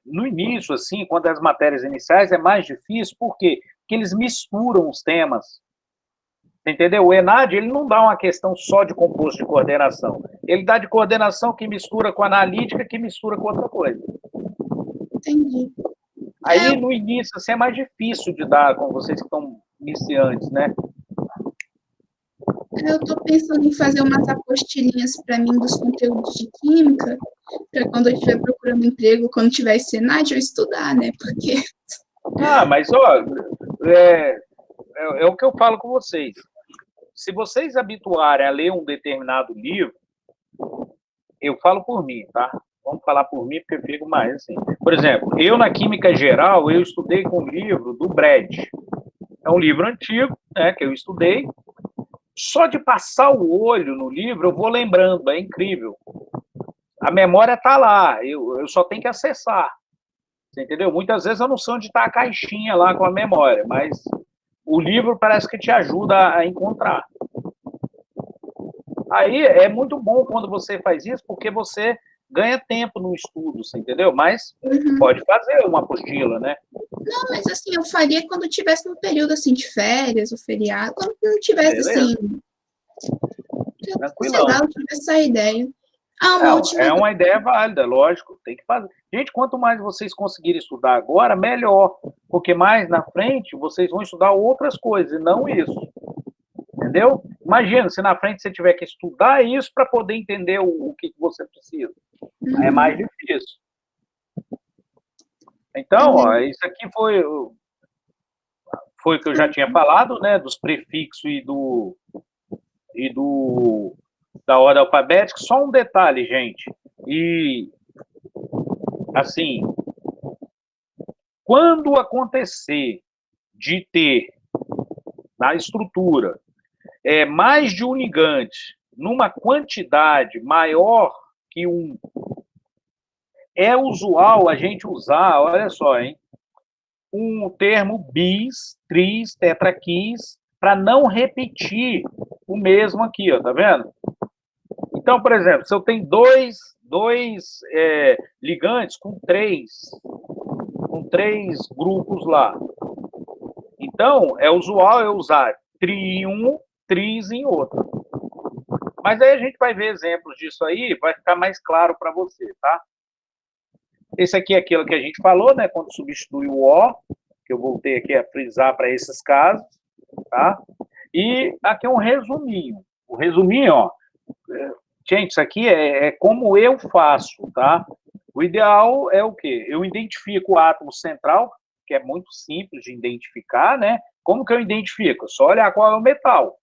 No início, assim, quando as matérias iniciais, é mais difícil, por quê? Porque eles misturam os temas. Entendeu? O ENAD, ele não dá uma questão só de composto de coordenação. Ele dá de coordenação que mistura com analítica, que mistura com outra coisa. Entendi. Aí, no início, assim, é mais difícil de dar com vocês que estão iniciantes, né? Eu estou pensando em fazer umas apostilinhas para mim dos conteúdos de química, para quando eu estiver procurando emprego, quando tiver ENAD, eu estudar, né? Porque... Mas, ó, é o que eu falo com vocês. Se vocês habituarem a ler um determinado livro, eu falo por mim, tá? Vamos falar por mim, porque eu fico mais assim. Por exemplo, eu na Química Geral, eu estudei com o livro do Brad. É um livro antigo, né, que eu estudei. Só de passar o olho no livro, eu vou lembrando, é incrível. A memória está lá, eu só tenho que acessar. Você entendeu? Muitas vezes eu não sei onde está a caixinha lá com a memória, mas o livro parece que te ajuda a encontrar. Aí é muito bom quando você faz isso, porque você ganha tempo no estudo, você entendeu? Mas pode fazer uma apostila, né? Não, mas assim, eu faria quando tivesse um período assim de férias, ou feriado, quando não tivesse assim. Tranquilão. Sei lá, eu tive essa ideia. É uma ideia válida, lógico, tem que fazer. Gente, quanto mais vocês conseguirem estudar agora, melhor, porque mais na frente vocês vão estudar outras coisas, e não isso. Entendeu? Imagina, se na frente você tiver que estudar isso para poder entender o que você precisa. Aí é mais difícil. Então, ó, isso aqui foi o que eu já tinha falado, né, dos prefixos e da ordem alfabética. Só um detalhe, gente. E, assim, quando acontecer de ter na estrutura mais de um ligante numa quantidade maior que um, É usual a gente usar, olha só, hein, um termo bis, tris, tetraquis, para não repetir o mesmo aqui, ó, tá vendo? Então, por exemplo, se eu tenho dois ligantes com três grupos lá, então é usual eu usar tri em um, tris em outro. Mas aí a gente vai ver exemplos disso aí, vai ficar mais claro para você, tá? Esse aqui é aquilo que a gente falou, né? Quando substitui o O, que eu voltei aqui a frisar para esses casos, tá? E aqui é um resuminho. O resuminho, ó, gente, isso aqui é como eu faço, tá? O ideal é o quê? Eu identifico o átomo central, que é muito simples de identificar, né? Como que eu identifico? Só olhar qual é o metal,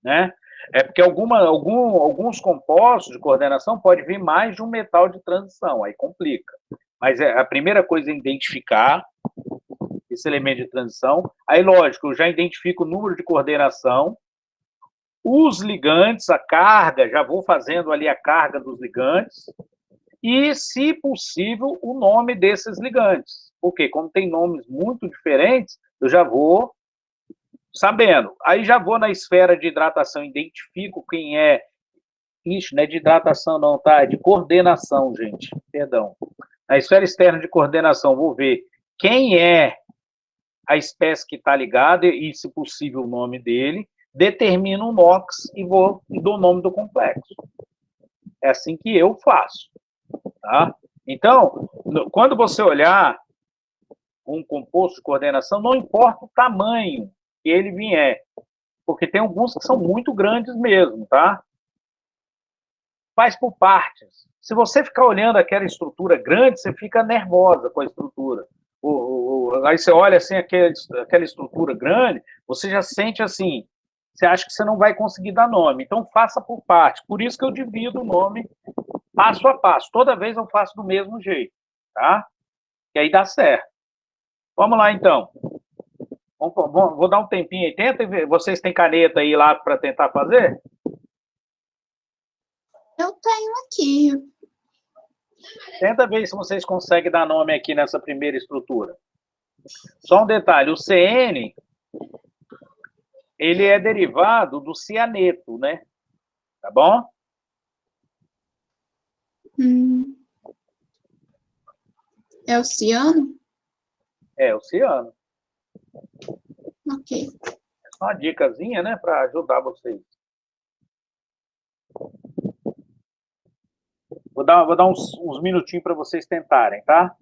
né? É porque alguns compostos de coordenação pode vir mais de um metal de transição, aí complica. Mas a primeira coisa é identificar esse elemento de transição. Aí, lógico, eu já identifico o número de coordenação, os ligantes, a carga, já vou fazendo ali a carga dos ligantes, e, se possível, o nome desses ligantes. Porque, como tem nomes muito diferentes, eu já vou sabendo. Aí já vou na esfera de hidratação, identifico quem é. Ixi, não é de hidratação, não, tá? É de coordenação, gente. Perdão. Na esfera externa de coordenação, vou ver quem é a espécie que está ligada e, se possível, o nome dele. Determino o NOx e dou o nome do complexo. É assim que eu faço. Tá? Então, quando você olhar um composto de coordenação, não importa o tamanho que ele vier, porque tem alguns que são muito grandes mesmo, tá? Faz por partes. Se você ficar olhando aquela estrutura grande, você fica nervosa com a estrutura. Aí você olha assim aquela estrutura grande, você já sente assim, você acha que você não vai conseguir dar nome. Então faça por parte. Por isso que eu divido o nome passo a passo. Toda vez eu faço do mesmo jeito, tá? E aí dá certo. Vamos lá, então. Vou dar um tempinho aí. Tenta ver. Vocês têm caneta aí lá para tentar fazer? Eu tenho aqui. Tenta ver se vocês conseguem dar nome aqui nessa primeira estrutura. Só um detalhe, o CN, ele é derivado do cianeto, né? Tá bom? É o ciano? É, o ciano. Ok. É só uma dicasinha, né, para ajudar vocês. Vou dar uns minutinhos para vocês tentarem, tá?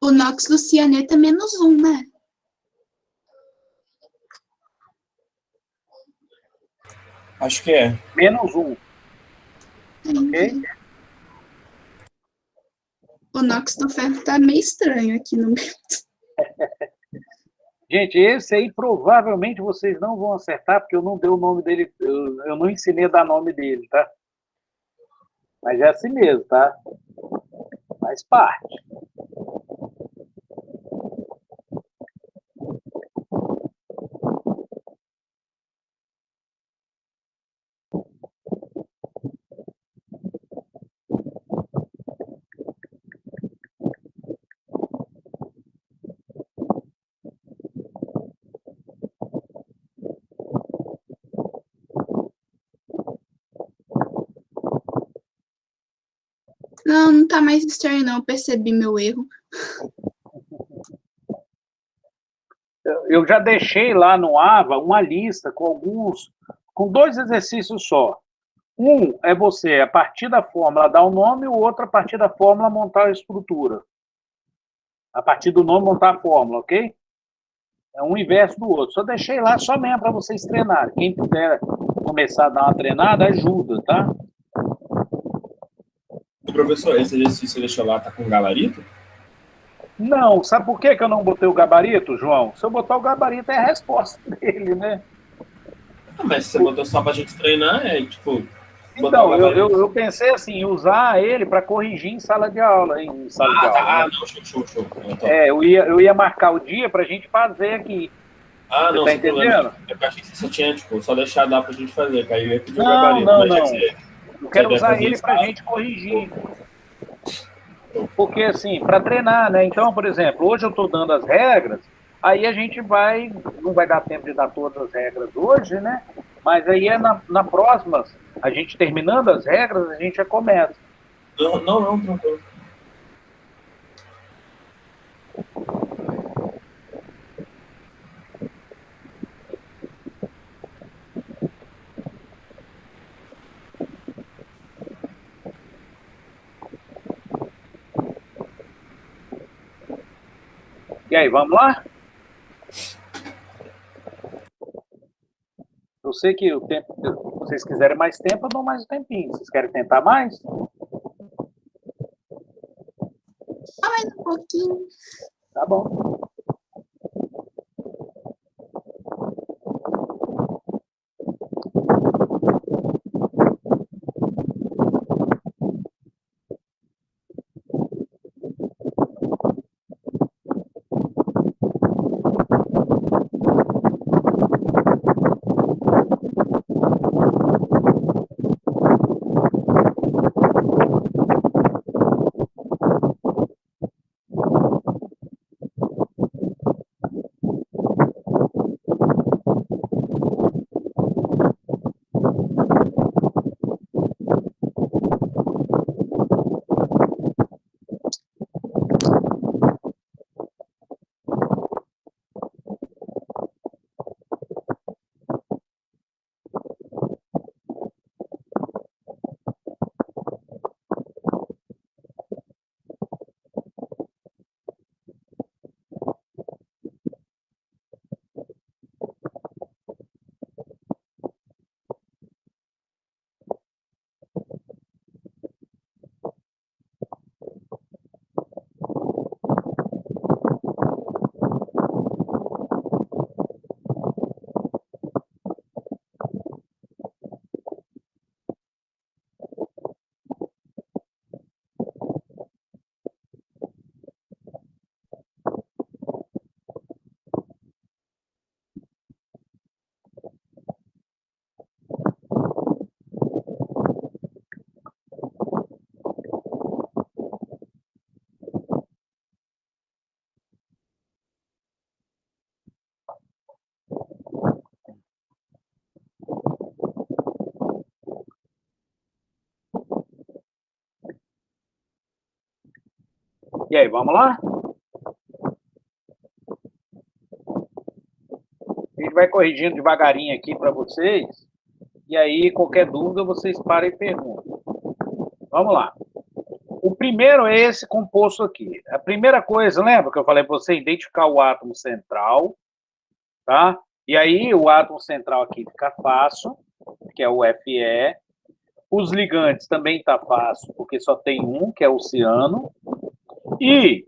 O NOx do cianeto é -1, né? Acho que é. -1, ok? O NOx do ferro tá meio estranho aqui no meu. Gente, esse aí provavelmente vocês não vão acertar, porque eu não dei o nome dele, eu não ensinei a dar nome dele, tá? Mas é assim mesmo, tá? Faz parte. Não, não tá mais estranho, não. Eu percebi meu erro. Eu já deixei lá no AVA uma lista com 2 exercícios só. Um é você, a partir da fórmula, dar o nome, o outro, a partir da fórmula, montar a estrutura. A partir do nome, montar a fórmula, ok? É um inverso do outro. Só deixei lá só mesmo para vocês treinarem. Quem puder começar a dar uma treinada, ajuda, tá? O professor, esse exercício que você deixou lá tá com gabarito? Não, sabe por que eu não botei o gabarito, João? Se eu botar o gabarito, é a resposta dele, né? Ah, mas se você botou só pra gente treinar, é tipo. Botar o Então, gabarito. eu pensei assim, usar ele para corrigir em sala de aula, em sala de aula. Tá. Né? Não, show. Eu ia marcar o dia para a gente fazer aqui. Ah, não, Você tá sem problema. entendendo? Eu achei que você só tinha, tipo, só deixar lá pra gente fazer, que aí eu ia pedir o Não, gabarito. Mas já que você Eu quero deve usar fazer ele isso, para a gente corrigir. Porque, assim, para treinar, né? Então, por exemplo, hoje eu estou dando as regras, aí a gente não vai dar tempo de dar todas as regras hoje, né? Mas aí é na próxima, a gente terminando as regras, a gente já começa. Não, tranquilo. E aí, vamos lá? Eu sei que o tempo, se vocês quiserem mais tempo, eu dou mais um tempinho. Vocês querem tentar mais? Só mais um pouquinho. Tá bom. E aí, vamos lá? A gente vai corrigindo devagarinho aqui para vocês. E aí, qualquer dúvida, vocês param e perguntam. Vamos lá. o primeiro é esse composto aqui. A primeira coisa, lembra que eu falei para você identificar o átomo central, tá? E aí o átomo central aqui fica fácil, que é o Fe. Os ligantes também tá fácil, porque só tem um, que é o ciano. E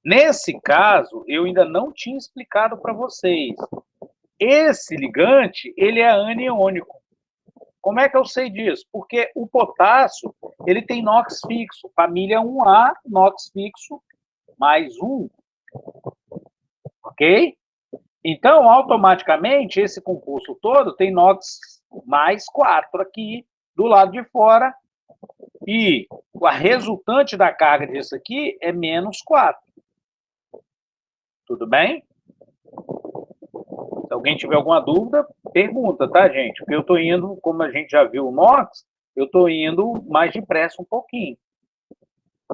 nesse caso, eu ainda não tinha explicado para vocês. Esse ligante, ele é aniônico. Como é que eu sei disso? Porque o potássio, ele tem NOx fixo, família 1A, NOx fixo, mais 1. Ok? Então, automaticamente, esse composto todo tem NOx mais 4 aqui do lado de fora. E a resultante da carga disso aqui é menos 4. Tudo bem? Se alguém tiver alguma dúvida, pergunta, tá, gente? Porque eu estou indo, como a gente já viu o NOx, eu estou indo mais depressa um pouquinho.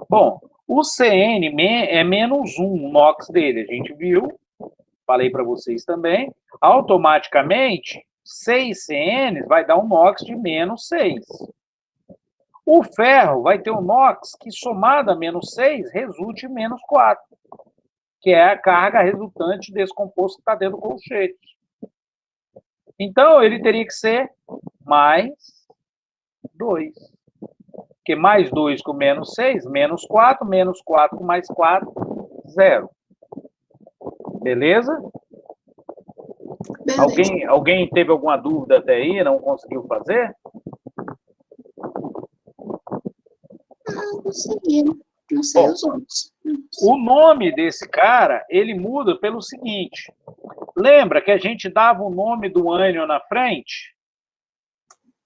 Bom, o CN é menos 1, o NOx dele, a gente viu, falei para vocês também. Automaticamente, 6 CNs vai dar um NOx de menos 6. O ferro vai ter um NOx que, somado a menos 6, resulte em menos 4. Que é a carga resultante desse composto que está dentro do colchete. Então, ele teria que ser mais 2. Porque mais 2 com menos 6, menos 4 com mais 4, 0. Beleza? Beleza. Alguém teve alguma dúvida até aí, não conseguiu fazer? Não consegui. Não sei os outros. O nome desse cara, ele muda pelo seguinte. Lembra que a gente dava o nome do ânion na frente?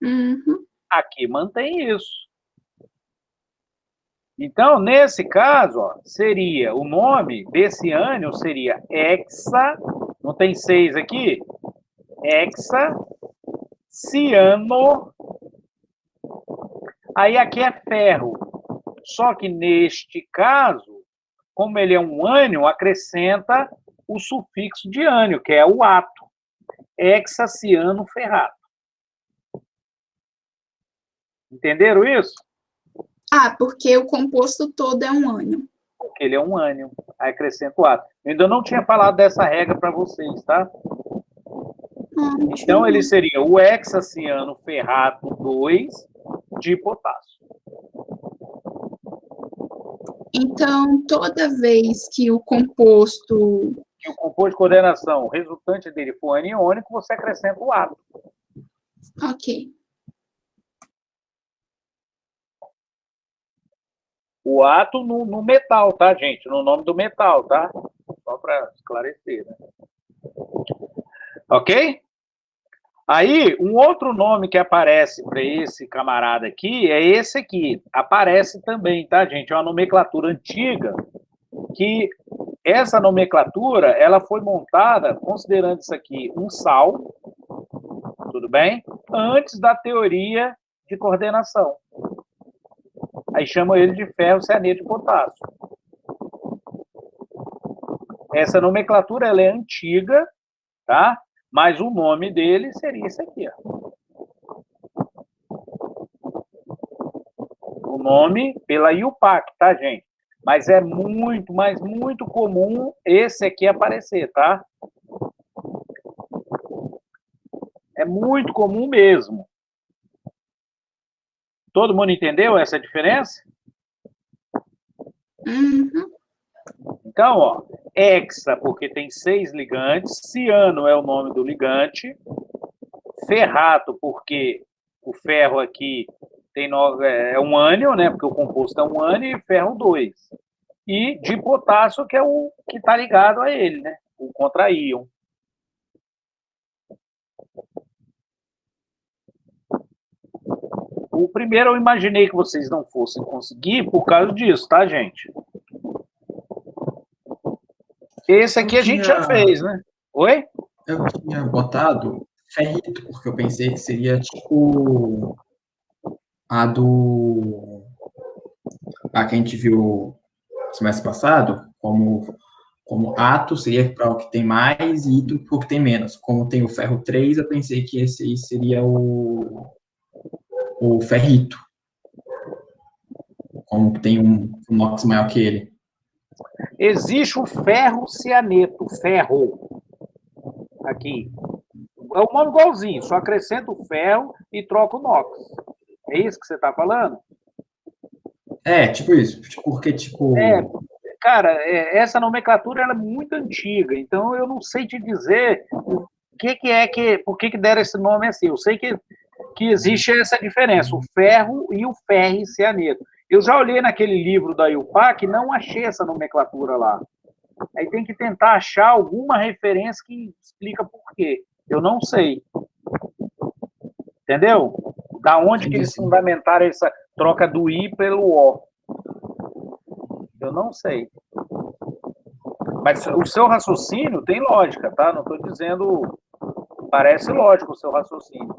Uhum. Aqui mantém isso. Então, nesse caso, ó, seria o nome desse ânion seria hexa, não tem 6 aqui? Hexaciano. Aí aqui é ferro. Só que neste caso, como ele é um ânion, acrescenta o sufixo de ânion, que é o ato. Hexaciano ferrato. Entenderam isso? Ah, porque o composto todo é um ânion. Porque ele é um ânion. Aí acrescenta o ato. Eu ainda não tinha falado dessa regra para vocês, tá? Então, ele seria o hexaciano ferrato 2 de potássio. Então, toda vez que o composto... Que o composto de coordenação, o resultante dele for aniônico, você acrescenta o ato. Ok. O ato no metal, tá, gente? No nome do metal, tá? Só para esclarecer, né? Ok? Aí, um outro nome que aparece para esse camarada aqui é esse aqui. Aparece também, tá, gente? É uma nomenclatura antiga que essa nomenclatura, ela foi montada considerando isso aqui um sal, tudo bem? Antes da teoria de coordenação. Aí chama ele de ferro cianeto de potássio. Essa nomenclatura, ela é antiga, tá? Mas o nome dele seria esse aqui, ó. O nome pela IUPAC, tá, gente? Mas é muito, mas muito comum esse aqui aparecer, tá? É muito comum mesmo. Todo mundo entendeu essa diferença? Uhum. Então, ó, hexa, porque tem 6 ligantes, ciano é o nome do ligante, ferrato, porque o ferro aqui é um ânion, né? Porque o composto é um ânion, e ferro 2. E de potássio, que é o que está ligado a ele, né? O contraíon. O primeiro eu imaginei que vocês não fossem conseguir por causa disso, tá, gente? Esse aqui a gente já fez, né? Oi? Eu tinha botado ferrito, porque eu pensei que seria tipo a que a gente viu semestre passado, como ato seria para o que tem mais e ito para o que tem menos. Como tem o ferro 3, eu pensei que esse aí seria o ferrito. Como que tem um NOx maior que ele? Existe o ferro cianeto, ferro, aqui. É um nome igualzinho, só acrescenta o ferro e troca o NOx. É isso que você está falando? Tipo isso. Porque, tipo... Cara, essa nomenclatura ela é muito antiga, então eu não sei te dizer por que deram esse nome assim. Eu sei que existe essa diferença, o ferro e o ferricianeto. Eu já olhei naquele livro da IUPAC e não achei essa nomenclatura lá. Aí tem que tentar achar alguma referência que explica por quê. Eu não sei. Entendeu? Da onde que eles fundamentaram essa troca do I pelo O? Eu não sei. Mas o seu raciocínio tem lógica, tá? Não estou dizendo... Parece lógico o seu raciocínio.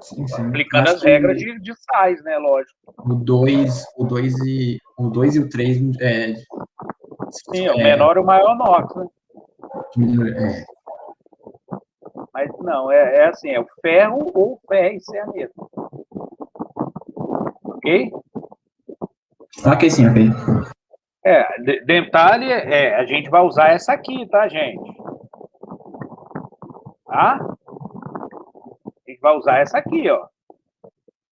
Sim. Aplicando as regras de sais, né? Lógico. O 2 e o 3 Sim, o menor e o maior NOx, né? Mas não, é assim, é o ferro ou ferro e cianeto. Ok? Ok, sim, ok. Detalhe, a gente vai usar essa aqui, tá, gente? Tá? A gente vai usar essa aqui, ó.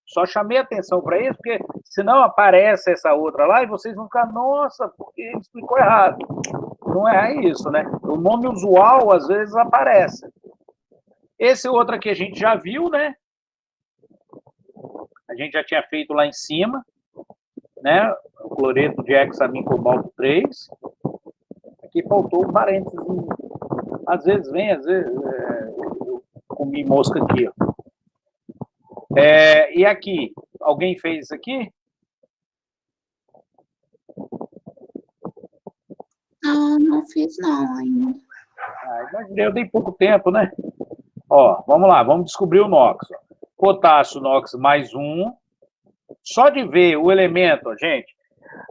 Só chamei atenção para isso, porque senão aparece essa outra lá e vocês vão ficar, nossa, porque ele explicou errado. Não é isso, né? O nome usual, às vezes, aparece. Esse outro aqui a gente já viu, né? A gente já tinha feito lá em cima, né? O cloreto de hexamincobalto 3. Aqui faltou um parênteses. Às vezes vem, às vezes... eu comi mosca aqui, ó. E aqui, alguém fez isso aqui? Não fiz não ainda. Eu dei pouco tempo, né? Ó, vamos lá, vamos descobrir o NOx. Potássio, NOx mais 1. Só de ver o elemento, ó, gente,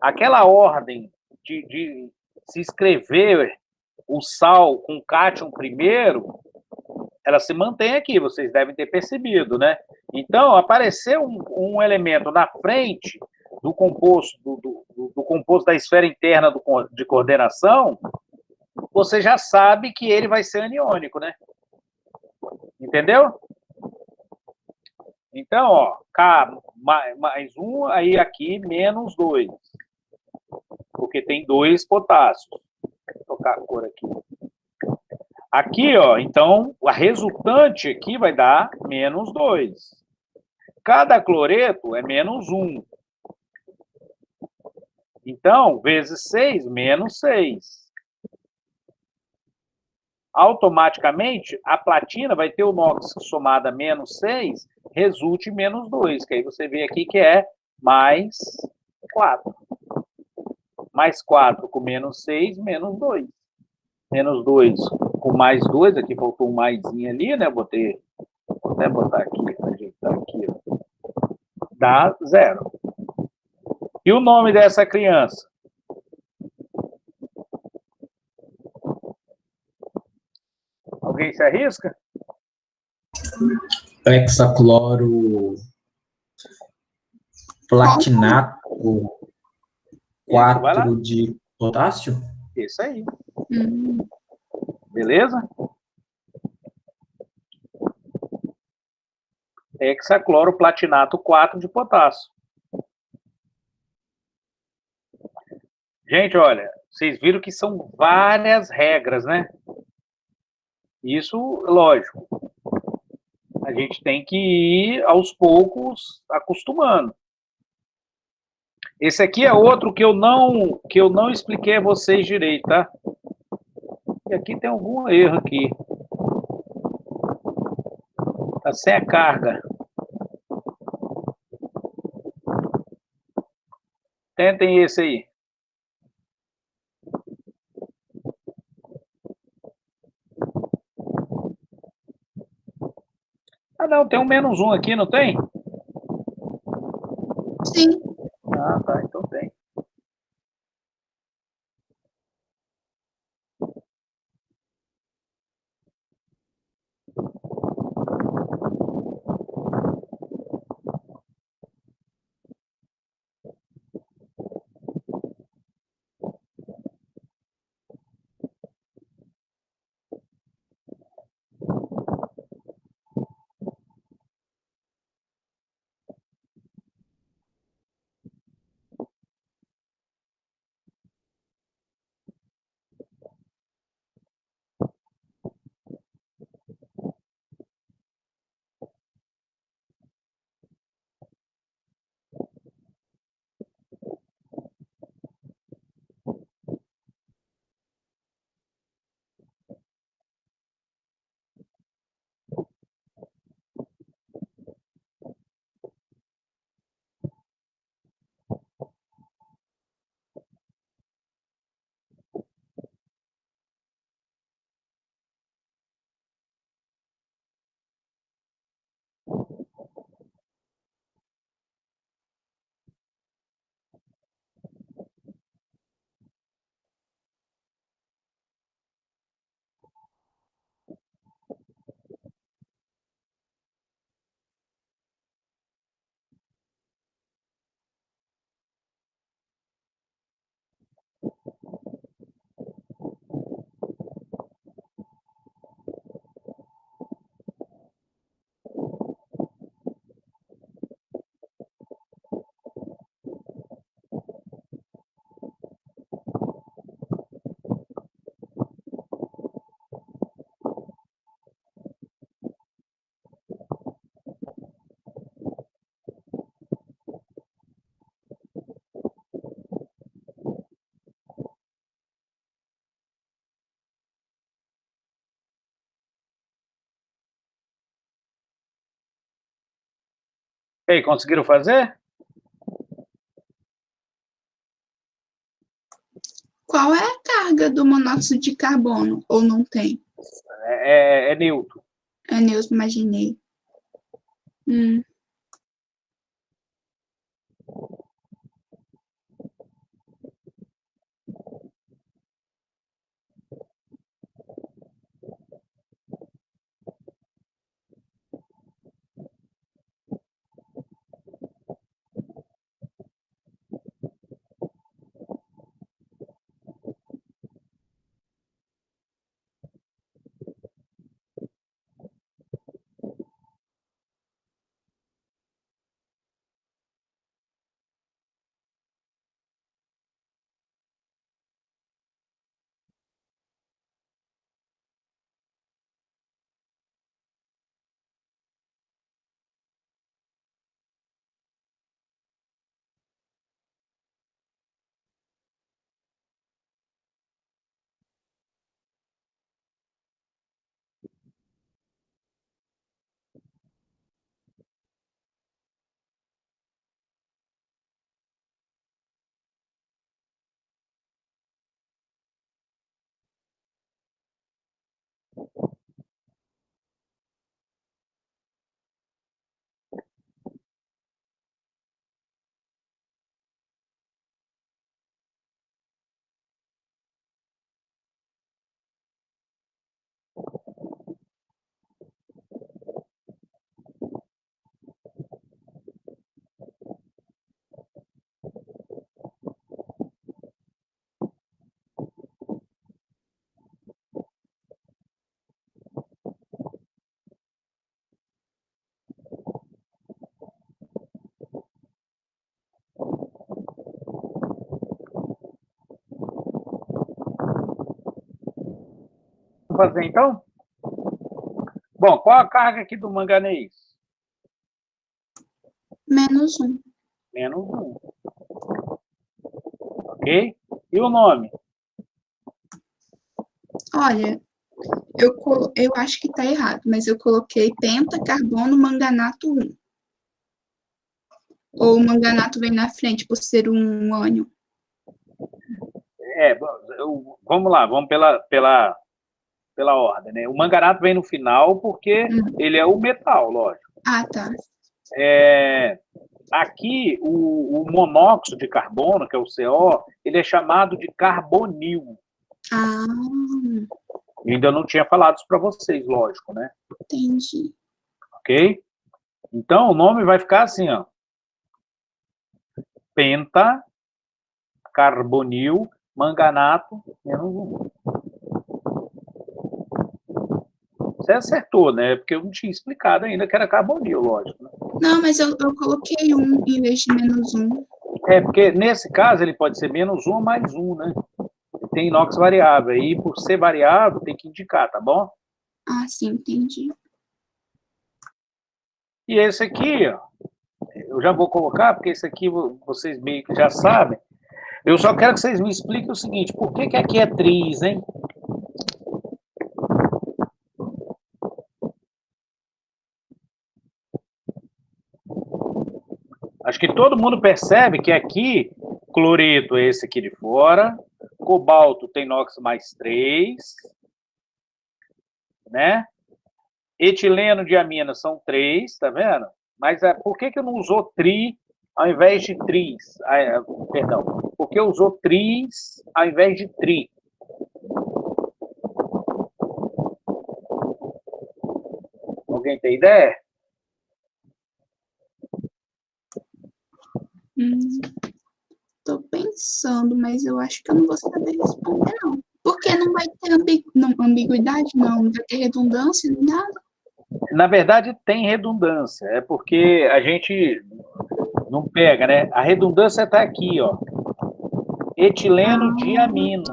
aquela ordem de se escrever o sal com cátion primeiro, ela se mantém aqui, vocês devem ter percebido, né? Então, apareceu um elemento na frente do composto, do composto da esfera interna de coordenação, você já sabe que ele vai ser aniônico, né? Entendeu? Então, ó, K mais 1, aí aqui menos 2. Porque tem 2 potássios. Vou tocar a cor aqui. Aqui, ó, então, a resultante aqui vai dar menos 2. Cada cloreto é menos 1. Então, vezes 6, menos 6. Automaticamente, a platina vai ter o NOx somado a menos 6, resulte em menos 2, que aí você vê aqui que é mais 4. Mais 4 com menos 6, menos 2. Menos 2 com mais 2, aqui faltou um maisinho ali, né? Vou até botar aqui, ajeitar aqui, ó. Dá 0. E o nome dessa criança? Alguém se arrisca? Hexacloro platinato 4 de potássio? Isso aí. Beleza? Hexacloroplatinato 4 de potássio. Gente, olha, vocês viram que são várias regras, né? Isso, lógico. A gente tem que ir aos poucos acostumando. Esse aqui é outro que eu não expliquei a vocês direito, tá? E aqui tem algum erro aqui. Tá sem a carga. Tentem esse aí. Ah, não, tem um menos 1 aqui, não tem? Sim. Ah, tá, então tem. Ei, conseguiram fazer? Qual é a carga do monóxido de carbono? Ou não tem? É neutro. É neutro, imaginei. Vamos fazer, então? Bom, qual a carga aqui do manganês? -1. -1. Ok? E o nome? Olha, eu acho que está errado, mas eu coloquei pentacarbono manganato 1. Ou o manganato vem na frente por ser um ânion? Vamos lá, vamos pela ordem, né? O manganato vem no final porque ele é o metal, lógico. Ah, tá. Aqui, o monóxido de carbono, que é o CO, ele é chamado de carbonil. Ah, Eu ainda não tinha falado isso para vocês, lógico, né? entendi. Ok? Então, o nome vai ficar assim, ó. Pentacarbonil manganato -1. Você acertou, né? Porque eu não tinha explicado ainda que era carbonil, lógico. Né? Não, mas eu coloquei 1 em vez de -1. Porque nesse caso ele pode ser -1 ou +1, né? Tem inox variável. Aí, por ser variável, tem que indicar, tá bom? Ah, sim, entendi. E esse aqui, ó, eu já vou colocar, porque esse aqui vocês meio que já sabem. Eu só quero que vocês me expliquem o seguinte, por que aqui é tris, hein? Acho que todo mundo percebe que aqui, cloreto é esse aqui de fora, cobalto tem inox +3, né? Etileno de amina são 3, tá vendo? Mas por que não usou tri ao invés de tris? Perdão. Por que usou tris ao invés de tri? Alguém tem ideia? Tô pensando, mas eu acho que eu não vou saber responder, não. Porque não vai ter ambiguidade, não vai ter redundância, nem nada. Na verdade, tem redundância. É porque a gente não pega, né? A redundância está aqui, ó. Etileno diamino.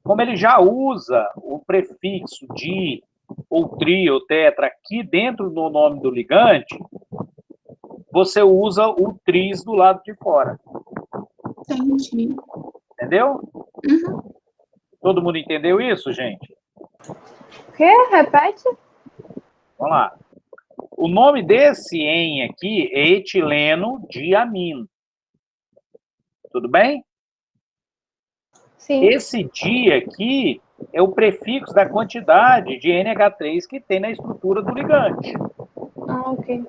Como ele já usa o prefixo di, ou tri, ou tetra aqui dentro do nome do ligante, você usa o tris do lado de fora. Entendi. Entendeu? Uhum. Todo mundo entendeu isso, gente? O quê? Repete? Vamos lá. O nome desse EN aqui é etileno diamino. Tudo bem? Sim. Esse di aqui é o prefixo da quantidade de NH3 que tem na estrutura do ligante. Ah, ok.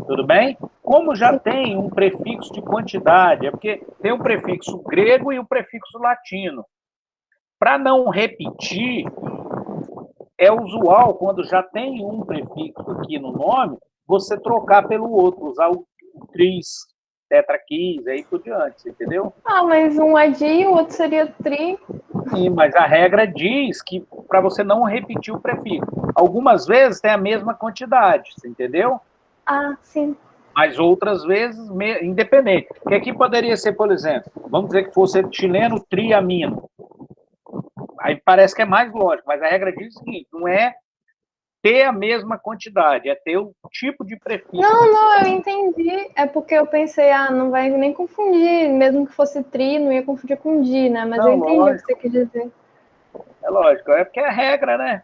Tudo bem? Como já tem um prefixo de quantidade, é porque tem o prefixo grego e o prefixo latino. Para não repetir, é usual, quando já tem um prefixo aqui no nome, você trocar pelo outro, usar o tris, tetraquis, aí por diante, entendeu? Ah, mas um é di e o outro seria tri. Sim, mas a regra diz que para você não repetir o prefixo. Algumas vezes tem a mesma quantidade, você entendeu? Ah, sim. Mas outras vezes, independente. Que aqui poderia ser, por exemplo, vamos dizer que fosse etileno triamino. Aí parece que é mais lógico, mas a regra diz o seguinte, não é ter a mesma quantidade, é ter o tipo de prefixo. Não, eu entendi. É porque eu pensei, não vai nem confundir, mesmo que fosse tri, não ia confundir com di, né? Mas Não, eu entendi lógico. o que você quis dizer. É lógico, é porque é regra, né?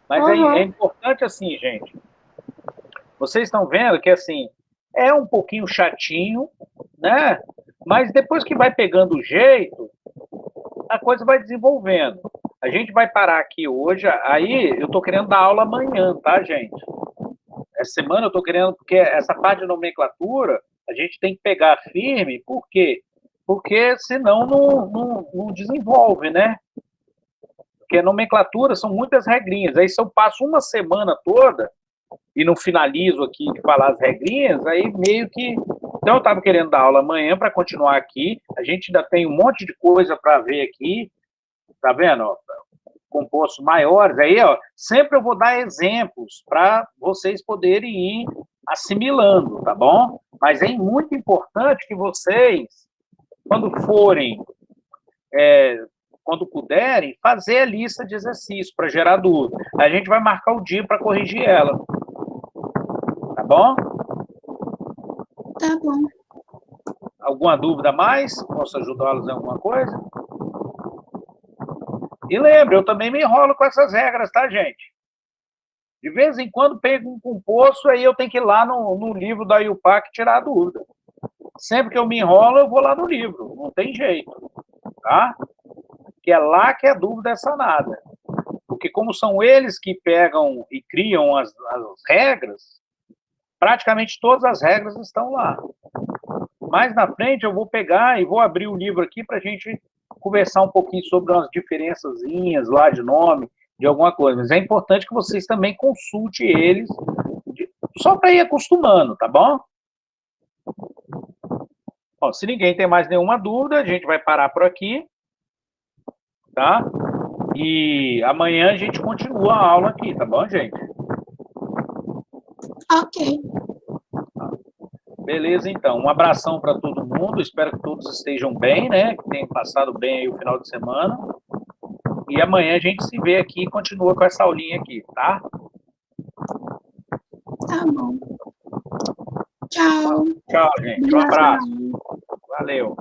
Mas é importante assim, gente. Vocês estão vendo que assim, é um pouquinho chatinho, né? Mas depois que vai pegando o jeito, a coisa vai desenvolvendo. A gente vai parar aqui hoje, aí eu tô querendo dar aula amanhã, tá, gente? Essa semana eu tô querendo, porque essa parte de nomenclatura, a gente tem que pegar firme, por quê? Porque senão não desenvolve, né? Porque nomenclatura são muitas regrinhas. Aí se eu passo uma semana toda e não finalizo aqui de falar as regrinhas, aí meio que... Então eu estava querendo dar aula amanhã para continuar aqui. A gente ainda tem um monte de coisa para ver aqui. Tá vendo? Ó, compostos maiores. Aí, ó, sempre eu vou dar exemplos para vocês poderem ir assimilando, tá bom? Mas é muito importante que vocês, quando forem... quando puderem, fazer a lista de exercícios para gerar dúvida. A gente vai marcar o dia para corrigir ela. Tá bom? Tá bom. Alguma dúvida a mais? Posso ajudá-los em alguma coisa? E lembra, eu também me enrolo com essas regras, tá, gente? De vez em quando pego um composto, aí eu tenho que ir lá no livro da IUPAC tirar a dúvida. Sempre que eu me enrolo, eu vou lá no livro. Não tem jeito. Tá? Que é lá que a dúvida é sanada. Porque como são eles que pegam e criam as regras, praticamente todas as regras estão lá. Mais na frente eu vou pegar e vou abrir o livro aqui para a gente conversar um pouquinho sobre umas diferençazinhas lá de nome, de alguma coisa. Mas é importante que vocês também consultem eles, só para ir acostumando, tá bom? Bom, se ninguém tem mais nenhuma dúvida, a gente vai parar por aqui, tá? E amanhã a gente continua a aula aqui, tá bom, gente? Ok. Beleza, então. Um abração para todo mundo. Espero que todos estejam bem, né? Que tenham passado bem aí o final de semana. E amanhã a gente se vê aqui e continua com essa aulinha aqui, tá? Tá bom. Tchau. Tchau, gente. Um abraço. Valeu.